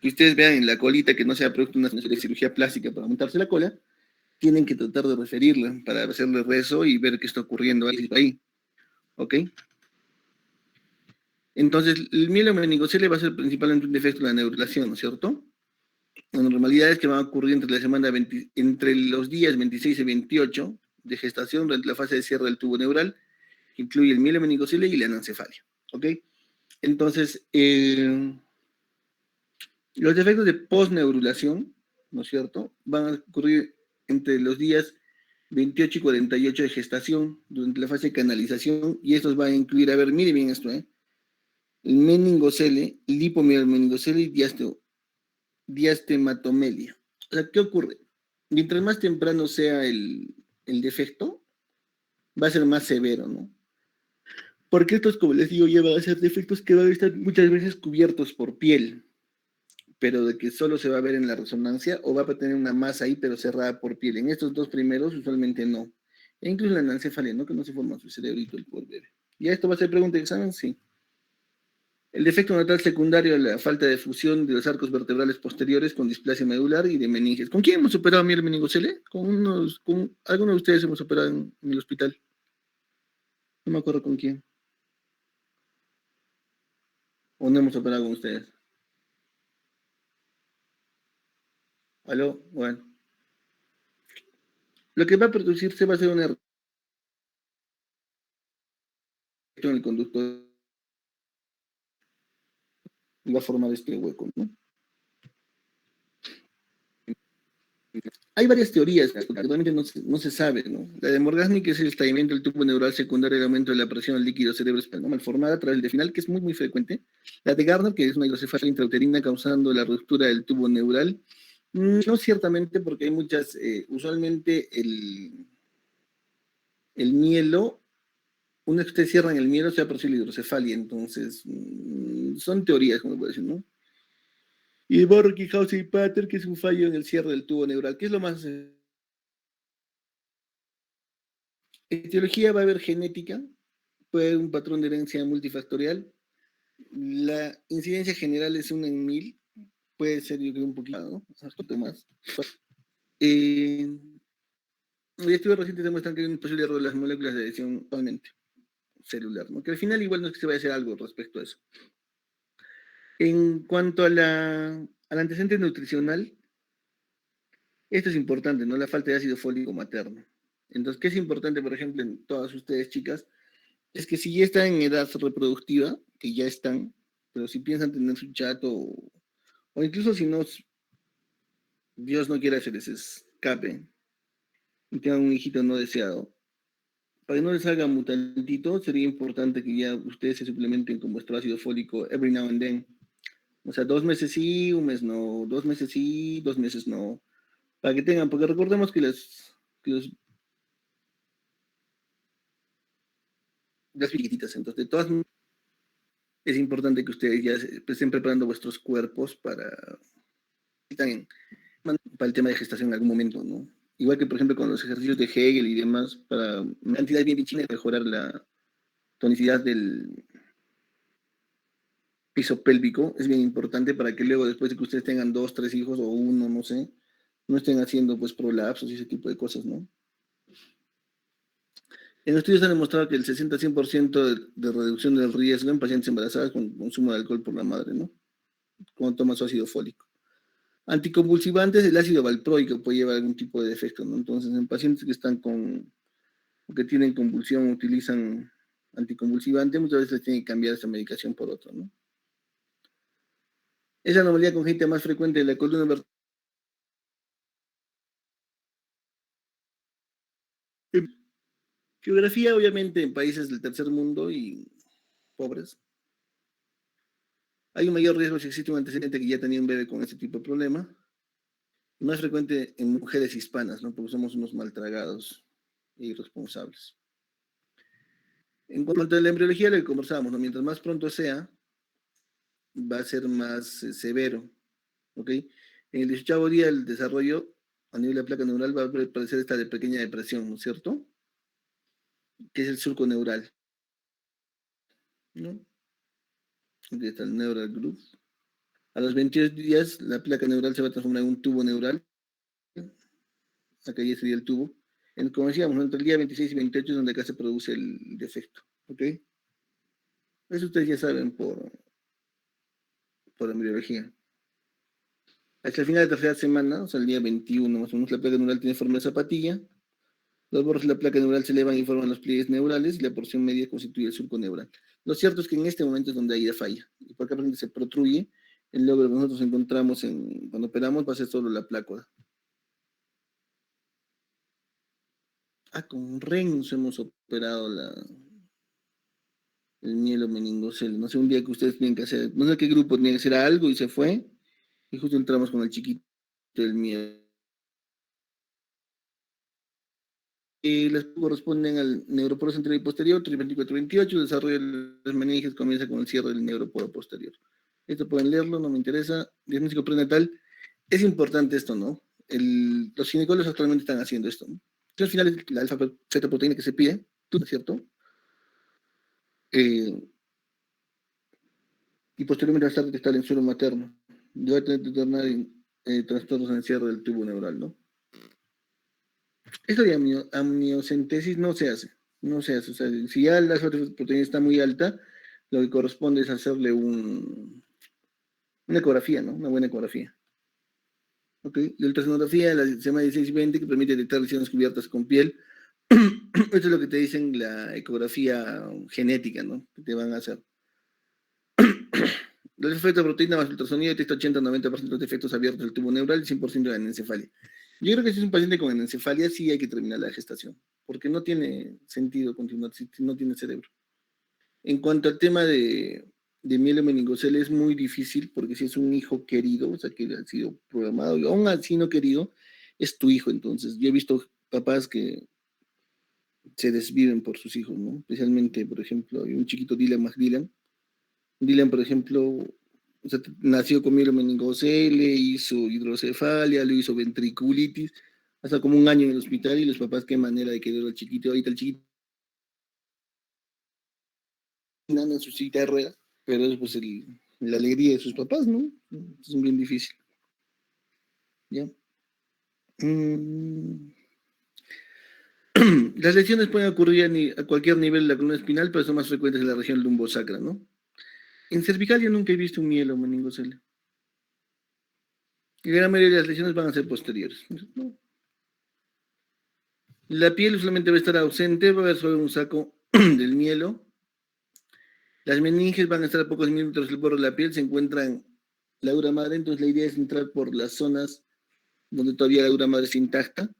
que ustedes vean en la colita que no sea producto de una cirugía plástica para aumentarse la cola, tienen que tratar de referirla para hacerle rezo y ver qué está ocurriendo ahí, ¿ok? Entonces, el mielomeningocele va a ser principalmente un defecto de la neurulación, ¿no es cierto? La normalidad es que van a ocurrir entre la semana entre los días 26 y 28 de gestación durante la fase de cierre del tubo neural, que incluye el mielomeningocele y la anencefalia, ¿ok? Entonces, los defectos de posneurulación, ¿no es cierto?, van a ocurrir entre los días 28 y 48 de gestación, durante la fase de canalización, y estos van a incluir, a ver, miren bien esto, el meningocele, lipomeningocele y diastematomelia. O sea, ¿qué ocurre? Mientras más temprano sea el defecto, va a ser más severo, ¿no? Porque estos, como les digo, ya van a ser defectos que van a estar muchas veces cubiertos por piel, pero de que solo se va a ver en la resonancia o va a tener una masa ahí, pero cerrada por piel. En estos dos primeros, usualmente no. E incluso la anencefalia, ¿no? Que no se forma su cerebrito el pobre bebé. ¿Ya esto va a ser pregunta de examen? Sí. El defecto natal secundario es la falta de fusión de los arcos vertebrales posteriores con displasia medular y de meninges. ¿Con quién hemos operado miel meningocele? Con algunos de ustedes hemos operado en el hospital. No me acuerdo con quién. ¿O no hemos operado con ustedes? ¿Aló? Bueno. Lo que va a producirse va a ser una reacción en el conducto y va a formar este hueco, ¿no? Hay varias teorías que actualmente no se sabe, ¿no? La de Morgagni, que es el estallamiento del tubo neural secundario y el aumento de la presión al líquido cerebroespinal, ¿no? Malformada a través del final, que es muy, muy frecuente. La de Gardner, que es una hidrocefalia intrauterina causando la ruptura del tubo neural. No ciertamente, porque hay muchas, usualmente el mielo, una vez que ustedes cierran el mielo, se va a producir la hidrocefalia, entonces son teorías, como puedo decir, ¿no? Y Borky, House y Pater, que es un fallo en el cierre del tubo neural. ¿Qué es lo más? Etiología va a haber genética, puede haber un patrón de herencia multifactorial. La incidencia general es 1 en 1000, puede ser yo creo un poquito, ¿no? Un poquito más. Estudios recientes demuestran que hay un posible error de las moléculas de adhesión totalmente celular, ¿no? Que al final igual no es que se vaya a hacer algo respecto a eso. En cuanto al antecedente nutricional, esto es importante, ¿no? La falta de ácido fólico materno. Entonces, ¿qué es importante, por ejemplo, en todas ustedes, chicas? Es que si ya están en edad reproductiva, que ya están, pero si piensan tener su chato, o incluso si no, Dios no quiera se les escape y tengan un hijito no deseado, para que no les salga mutantito, sería importante que ya ustedes se suplementen con vuestro ácido fólico every now and then. O sea, 2 meses sí, un mes no, 2 meses sí, 2 meses no. Para que tengan, porque recordemos que las chiquititas, entonces, de todas maneras, es importante que ustedes ya estén preparando vuestros cuerpos para el tema de gestación en algún momento, ¿no? Igual que, por ejemplo, con los ejercicios de Hegel y demás, para cantidad bien china mejorar la tonicidad del piso pélvico, es bien importante para que luego, después de que ustedes tengan 2, 3 hijos o uno, no sé, no estén haciendo pues prolapsos y ese tipo de cosas, ¿no? En estudios han demostrado que el 60-100% de reducción del riesgo en pacientes embarazadas con consumo de alcohol por la madre, ¿no? Cuando toma su ácido fólico. Anticonvulsivantes, el ácido valproico puede llevar algún tipo de defecto, ¿no? Entonces, en pacientes que están que tienen convulsión, utilizan anticonvulsivante, muchas veces tienen que cambiar esa medicación por otra, ¿no? Es la anomalía congénita más frecuente de la columna vertebral. Geografía, obviamente, en países del tercer mundo y pobres, hay un mayor riesgo si existe un antecedente que ya tenía un bebé con este tipo de problema. Más frecuente en mujeres hispanas, ¿no? Porque somos unos maltragados e irresponsables. En cuanto a la embriología, lo que conversábamos, ¿no? Mientras más pronto sea, va a ser más severo, ¿ok? En el 18º día del desarrollo, a nivel de la placa neural, va a aparecer esta de pequeña depresión, ¿no es cierto? Que es el surco neural, ¿no? Aquí está el neural groove. A los 22 días, la placa neural se va a transformar en un tubo neural acá ya sería el tubo. Como decíamos, ¿no? Entre el día 26 y 28 es donde acá se produce el defecto, ¿ok? Eso ustedes ya saben por embriología. Hasta el final de la tercera semana, o sea, el día 21, más o menos, la placa neural tiene forma de zapatilla. Los bordes de la placa neural se elevan y forman los pliegues neurales y la porción media constituye el surco neural. Lo cierto es que en este momento es donde ahí la falla. Y por acá se protruye, el logro que nosotros encontramos cuando operamos va a ser solo la plácula. Con Renzo hemos operado el mielo meningocele. No sé, un día que ustedes tienen que hacer, no sé qué grupo tenía que hacer algo y se fue, y justo entramos con el chiquito del mielo. Las corresponden al neuroporo central y posterior, 324-28, el desarrollo de las meninges comienza con el cierre del neuroporo posterior. Esto pueden leerlo, no me interesa. Diagnóstico prenatal. Es importante esto, ¿no? Los ginecólogos actualmente están haciendo esto, ¿no? Entonces, al final es la alfa-fetoproteína que se pide, ¿no es cierto? Y posteriormente va a estar detectable en suelo materno. Debe determinar trastornos en el cierre del tubo neural, ¿no? Esto de amniocentesis no se hace. No se hace. O sea, si ya la proteína está muy alta, lo que corresponde es hacerle una ecografía, ¿no? Una buena ecografía. ¿Ok? La ultrasonografía, la se llama 1620, que permite detectar lesiones cubiertas con piel. Esto es lo que te dicen la ecografía genética, ¿no? Que te van a hacer. El efecto de proteína más ultrasonido detecta 80-90% de efectos abiertos del tubo neural y 100% de anencefalia. Yo creo que si es un paciente con anencefalia, sí hay que terminar la gestación, porque no tiene sentido continuar si no tiene cerebro. En cuanto al tema de mielomeningocele, es muy difícil, porque si es un hijo querido, o sea, que ha sido programado, y aún así no querido, es tu hijo. Entonces, yo he visto papás que se desviven por sus hijos, ¿no? Especialmente, por ejemplo, hay un chiquito Dylan McDillan. Dylan, por ejemplo, o sea, nació con mielomeningocele, hizo hidrocefalia, le hizo ventriculitis, hasta como un año en el hospital, y los papás, qué manera de querer al chiquito. Ahorita el chiquito en su silla de ruedas, pero es pues la alegría de sus papás, ¿no? Es bien difícil. ¿Ya? Mm. Las lesiones pueden ocurrir a cualquier nivel de la columna espinal, pero son más frecuentes en la región lumbosacra, ¿no? En cervical yo nunca he visto un mielo meningocele. Y la gran mayoría de las lesiones van a ser posteriores. ¿No? La piel usualmente va a estar ausente, va a haber solo un saco del mielo. Las meninges van a estar a pocos milímetros del borde de la piel, se encuentran la dura madre, entonces la idea es entrar por las zonas donde todavía la dura madre es intacta.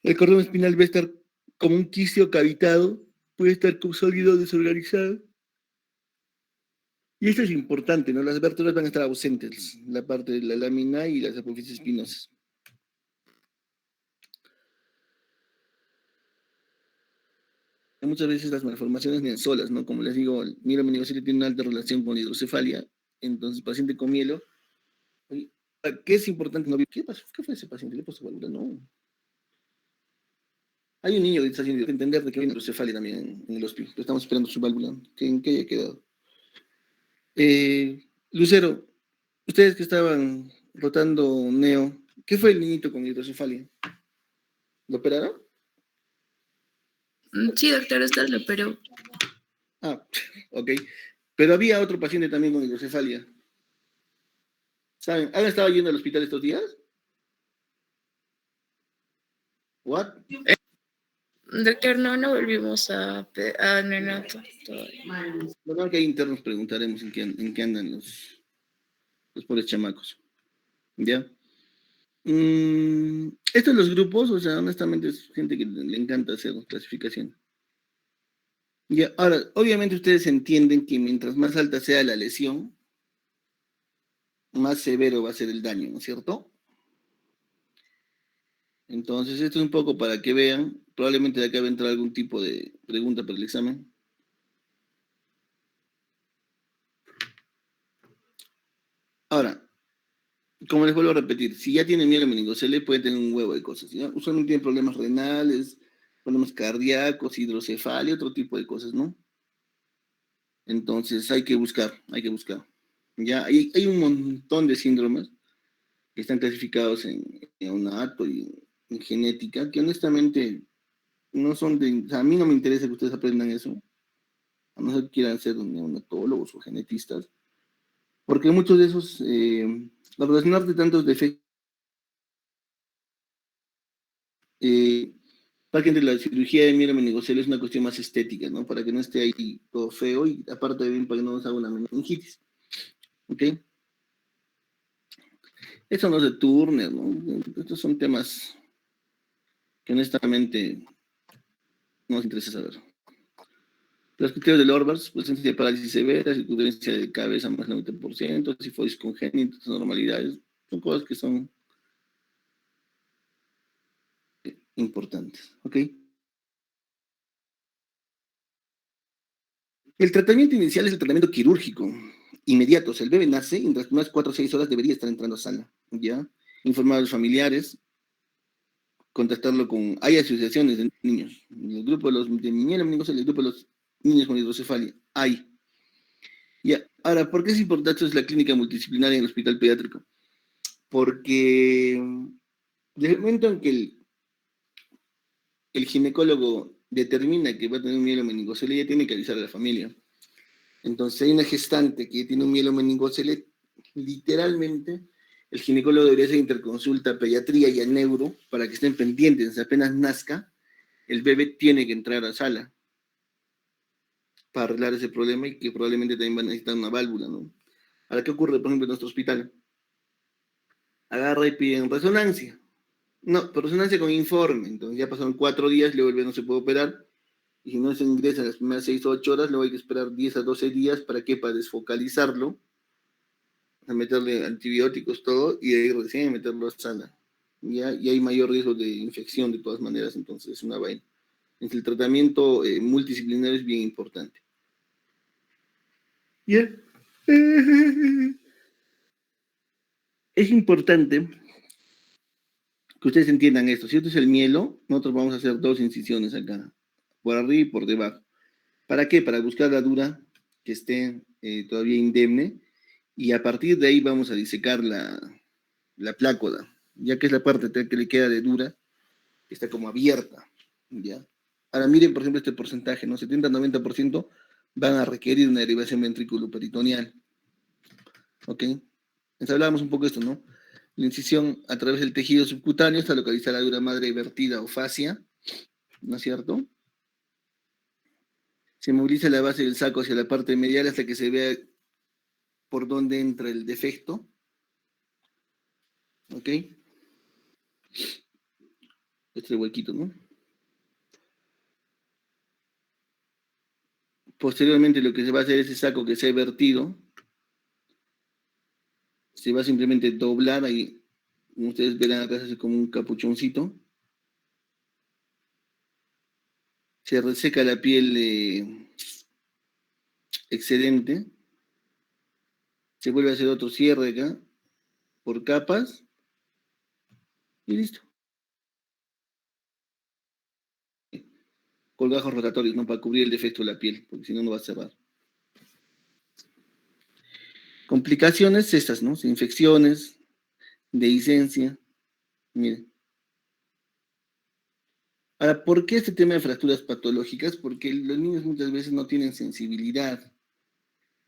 El cordón espinal va a estar como un quisio cavitado, puede estar sólido o desorganizado. Y esto es importante, ¿no? Las vértebras van a estar ausentes, la parte de la lámina y las apófisis espinosas. Muchas veces las malformaciones vienen solas, ¿no? Como les digo, el mielomeningocele tiene una alta relación con la hidrocefalia, entonces paciente con mielo. ¿Qué es importante? ¿Qué pasó? ¿Qué fue ese paciente? ¿Le puso válvula? No. Hay un niño que está haciendo entender de que viene hidrocefalia también en el hospital. Estamos esperando su válvula. ¿En qué haya quedado? Lucero, ustedes que estaban rotando Neo, ¿qué fue el niñito con hidrocefalia? ¿Lo operaron? Sí, doctor, usted lo operó. Ok. Pero había otro paciente también con hidrocefalia. ¿Saben? ¿Han estado yendo al hospital estos días? ¿What? Doctor, no volvimos a neonato todavía. Bueno, que hay internos preguntaremos en qué andan los pobres chamacos. ¿Ya? Estos los grupos, o sea, honestamente es gente que le encanta hacer clasificación. Ya, ahora, obviamente ustedes entienden que mientras más alta sea la lesión, más severo va a ser el daño, ¿no es cierto? Entonces, esto es un poco para que vean, probablemente de acá va a entrar algún tipo de pregunta para el examen. Ahora, como les vuelvo a repetir, si ya tiene mielomeningocele, puede tener un huevo de cosas, ¿ya? Usualmente tiene problemas renales, problemas cardíacos, hidrocefalia, otro tipo de cosas, ¿no? Entonces hay que buscar. Ya hay un montón de síndromes. que están clasificados en neonato y en genética, que honestamente no son de... O sea, a mí no me interesa que ustedes aprendan eso, a no ser que quieran ser neonatólogos o genetistas, porque muchos de esos, al relacionarte tantos defectos, para que entre la cirugía de mielomeningocele es una cuestión más estética, ¿no? Para que no esté ahí todo feo y aparte de bien para que no nos haga una meningitis, ¿ok? Eso no se turne, ¿no? Estos son temas que honestamente no nos interesa saber. Los criterios del Orbers, presencia de parálisis severa, circunferencia de cabeza más 90%, sifosis congénita, normalidades, son cosas que son importantes, ¿ok? El tratamiento inicial es el tratamiento quirúrgico, inmediato. O sea, el bebé nace y en las primeras 4 o 6 horas debería estar entrando a sala, ¿ya? Informar a los familiares, contactarlo con... Hay asociaciones de niños, el grupo de los de mielomeningocele, el grupo de los niños con hidrocefalia, hay. Ya, ahora, ¿por qué es importante la clínica multidisciplinaria en el hospital pediátrico? Porque desde el momento en que el ginecólogo determina que va a tener un mielomeningocele, ya tiene que avisar a la familia. Entonces, hay una gestante que tiene un mielomeningocele, literalmente, el ginecólogo debería hacer interconsulta a pediatría y a neuro para que estén pendientes. Apenas nazca, el bebé tiene que entrar a sala para arreglar ese problema y que probablemente también van a necesitar una válvula, ¿no? Ahora, ¿qué ocurre, por ejemplo, en nuestro hospital? Agarra y piden resonancia. No, pero resonancia con informe. Entonces ya pasaron 4 días, luego el bebé no se puede operar. Y si no se ingresa en las primeras 6 o 8 horas, luego hay que esperar 10 a 12 días. ¿Para qué? Para desfocalizarlo, a meterle antibióticos, todo, y de ahí recién meterlo a sala. ¿Ya? Y hay mayor riesgo de infección de todas maneras, entonces es una vaina. Entonces, el tratamiento multidisciplinario es bien importante. ¿Ya? Es importante que ustedes entiendan esto. Si esto es el mielo, nosotros vamos a hacer 2 incisiones acá, por arriba y por debajo. ¿Para qué? Para buscar la dura que esté todavía indemne y a partir de ahí vamos a disecar la plácoda, ya que es la parte que le queda de dura, que está como abierta, ¿ya? Ahora miren, por ejemplo, este porcentaje, ¿no? 70-90% van a requerir una derivación ventrículo-peritoneal, ¿ok? Entonces hablábamos un poco de esto, ¿no? La incisión a través del tejido subcutáneo hasta localizar la dura madre vertida o fascia, ¿no es cierto? Se moviliza la base del saco hacia la parte medial hasta que se vea por dónde entra el defecto, ¿ok? Este huequito, ¿no? Posteriormente lo que se va a hacer, ese saco que se ha vertido, se va a simplemente doblar ahí, como ustedes verán acá, se hace como un capuchoncito, se reseca la piel excedente, se vuelve a hacer otro cierre acá, por capas, y listo. Colgajos rotatorios, ¿no? Para cubrir el defecto de la piel, porque si no, no va a cerrar. Complicaciones estas, ¿no? Infecciones, dehiscencia, miren. Ahora, ¿por qué este tema de fracturas patológicas? Porque los niños muchas veces no tienen sensibilidad.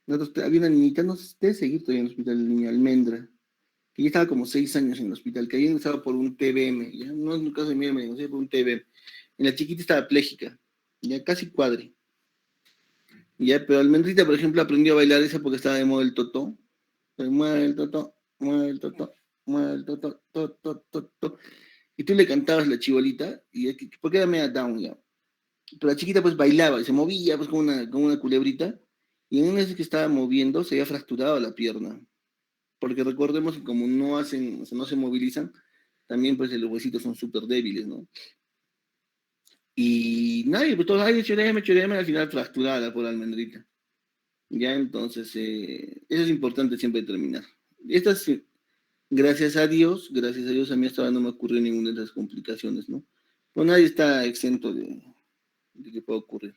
Nosotros, había una niñita, no sé si debe seguir todavía en el hospital, el niño Almendra, que ya estaba como 6 años en el hospital, que había ingresado por un TBM, ya no es un caso de miedo, me digo, por un TBM. En la chiquita estaba pléjica, ya casi cuadre. Ya, pero Almendrita, por ejemplo, aprendió a bailar esa porque estaba de moda el totó. Mueve el totó, mueve el totó, mueve el totó, to. Y tú le cantabas la chibolita, porque era media down ya. Pero la chiquita pues bailaba y se movía pues como una culebrita. Y en una vez que estaba moviendo, se había fracturado la pierna. Porque recordemos que como no hacen, o sea, no se movilizan, también pues los huesitos son súper débiles, ¿no? Y nadie, pues todos, ay, choreme, al final fracturada por almendrita. Ya, entonces, eso es importante siempre determinar. Estas, gracias a Dios a mí hasta ahora no me ocurrió ninguna de esas complicaciones, ¿no? Pues nadie está exento de que pueda ocurrir.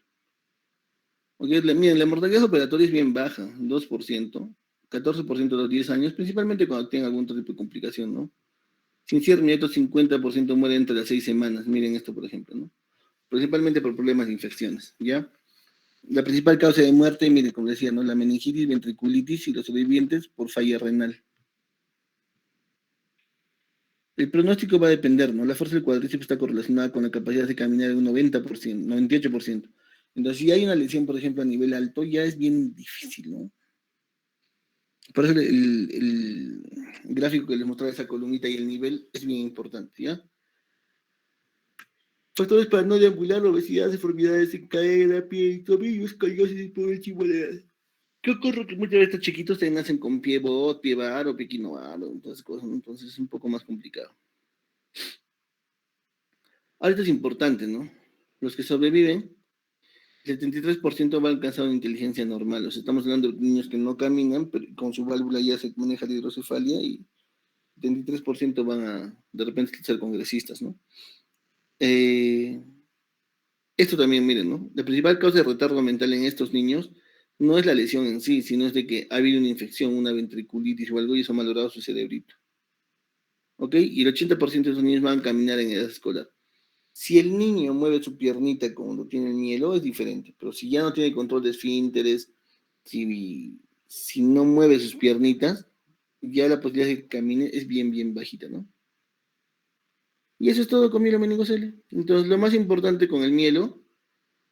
Porque, miren, la mortalidad operatoria es bien baja, 2%. 14% a los 10 años, principalmente cuando tienen algún otro tipo de complicación, ¿no? Sin cierre inmediato, 50% muere entre las 6 semanas. Miren esto, por ejemplo, ¿no? Principalmente por problemas de infecciones, ¿ya? La principal causa de muerte, miren, como decía, ¿no? La meningitis, ventriculitis y los sobrevivientes por falla renal. El pronóstico va a depender, ¿no? La fuerza del cuádriceps está correlacionada con la capacidad de caminar de un 90%, 98%. Entonces, si hay una lesión, por ejemplo, a nivel alto, ya es bien difícil, ¿no? Por eso el gráfico que les mostraba esa columnita y el nivel es bien importante, ¿ya? Factores para no deambular, obesidad, deformidades en cadera, piel, tobillos, escoliosis y por el chihuahua. ¿Qué ocurre? Que muchas veces estos chiquitos te nacen con pie bot, pie bar o pie quinovar, entonces, cosas, ¿no? Entonces es un poco más complicado. Ahora esto es importante, ¿no? Los que sobreviven, el 73% va alcanzar una inteligencia normal. O sea, estamos hablando de niños que no caminan, pero con su válvula ya se maneja la hidrocefalia y el 73% van a, de repente, ser congresistas, ¿no? Esto también, miren, ¿no? La principal causa de retardo mental en estos niños no es la lesión en sí, sino es de que ha habido una infección, una ventriculitis o algo y eso ha malogrado su cerebrito. ¿Ok? Y el 80% de esos niños van a caminar en edad escolar. Si el niño mueve su piernita cuando tiene el mielo, es diferente. Pero si ya no tiene control de esfínteres, si no mueve sus piernitas, ya la posibilidad de que camine es bien, bien bajita, ¿no? Y eso es todo con mielo meningocele. Entonces, lo más importante con el mielo,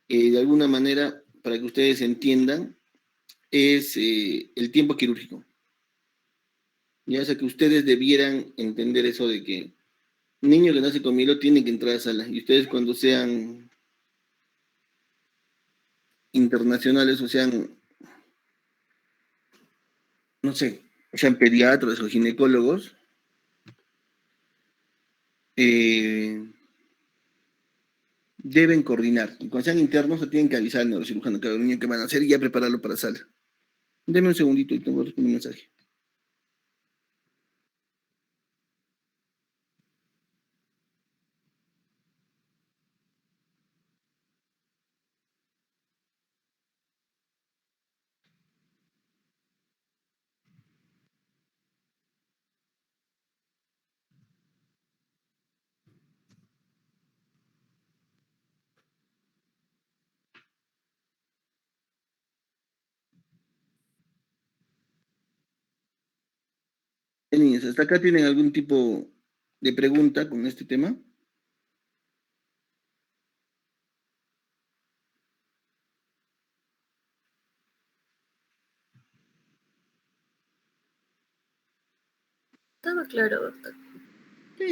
de alguna manera, para que ustedes entiendan, es el tiempo quirúrgico. Ya sea que ustedes debieran entender eso de que un niño que nace con mielo tiene que entrar a sala. Y ustedes cuando sean internacionales o sean, no sé, sean pediatras o ginecólogos, eh, deben coordinar. Y cuando sean internos, se tienen que avisar al neurocirujano que hay un niño que van a hacer y ya prepararlo para sala. Deme un segundito y tengo que responder un mensaje. Niños, ¿hasta acá tienen algún tipo de pregunta con este tema? Todo claro, doctor. Ya,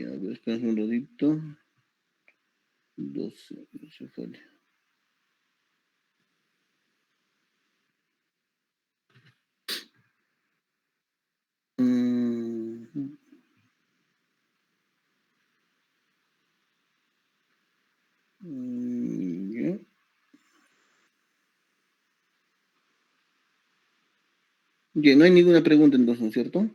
a ver, espera un ratito. 12, se fue. Mm, ya. Ya, no hay ninguna pregunta entonces, ¿no es cierto?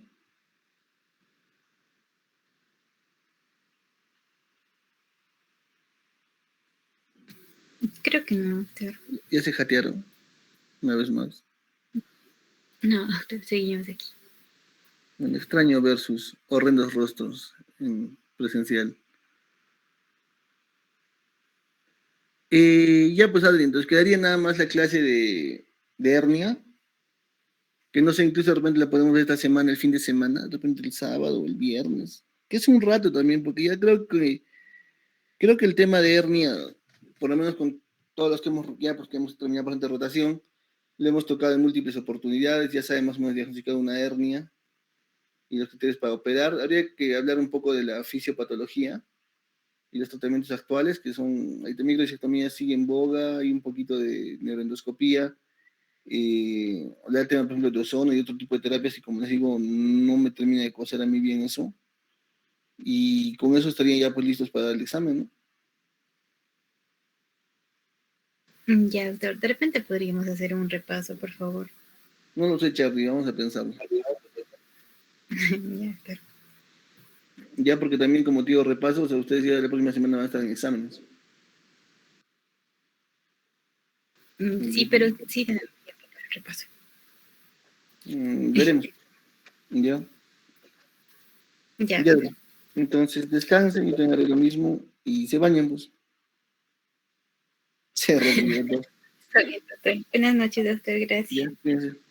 Creo que no, doctor. Ya se jatearon, una vez más. No, doctor, seguimos aquí. Bueno, extraño ver sus horrendos rostros en presencial. Ya pues, Adri, entonces quedaría nada más la clase de hernia, que no sé, incluso de repente la podemos ver esta semana, el fin de semana, de repente el sábado o el viernes, que es un rato también, porque ya creo que el tema de hernia, por lo menos con todos los que hemos, ya porque hemos terminado bastante rotación, le hemos tocado en múltiples oportunidades, ya sabemos más o menos diagnosticado una hernia y los criterios para operar. Habría que hablar un poco de la fisiopatología y los tratamientos actuales, que son, la microisectomía sigue en boga, hay un poquito de neuroendoscopía, hablar del tema, por ejemplo, de ozono y otro tipo de terapias, y como les digo, no me termina de coser a mí bien eso. Y con eso estarían ya pues listos para el examen, ¿no? Ya, doctor, de repente podríamos hacer un repaso, por favor. No lo sé, Charlie, vamos a pensarlo. Ya, doctor. Ya porque también como digo, repaso, o sea, ustedes ya la próxima semana van a estar en exámenes. Sí, pero sí tenemos tiempo para el repaso. Veremos. ¿Ya? Ya, Ya. Entonces descansen, yo tengo lo mismo y se bañan, pues. Se arreglan, está bien, doctor. Buenas noches, doctor. Gracias. ya, fíjense.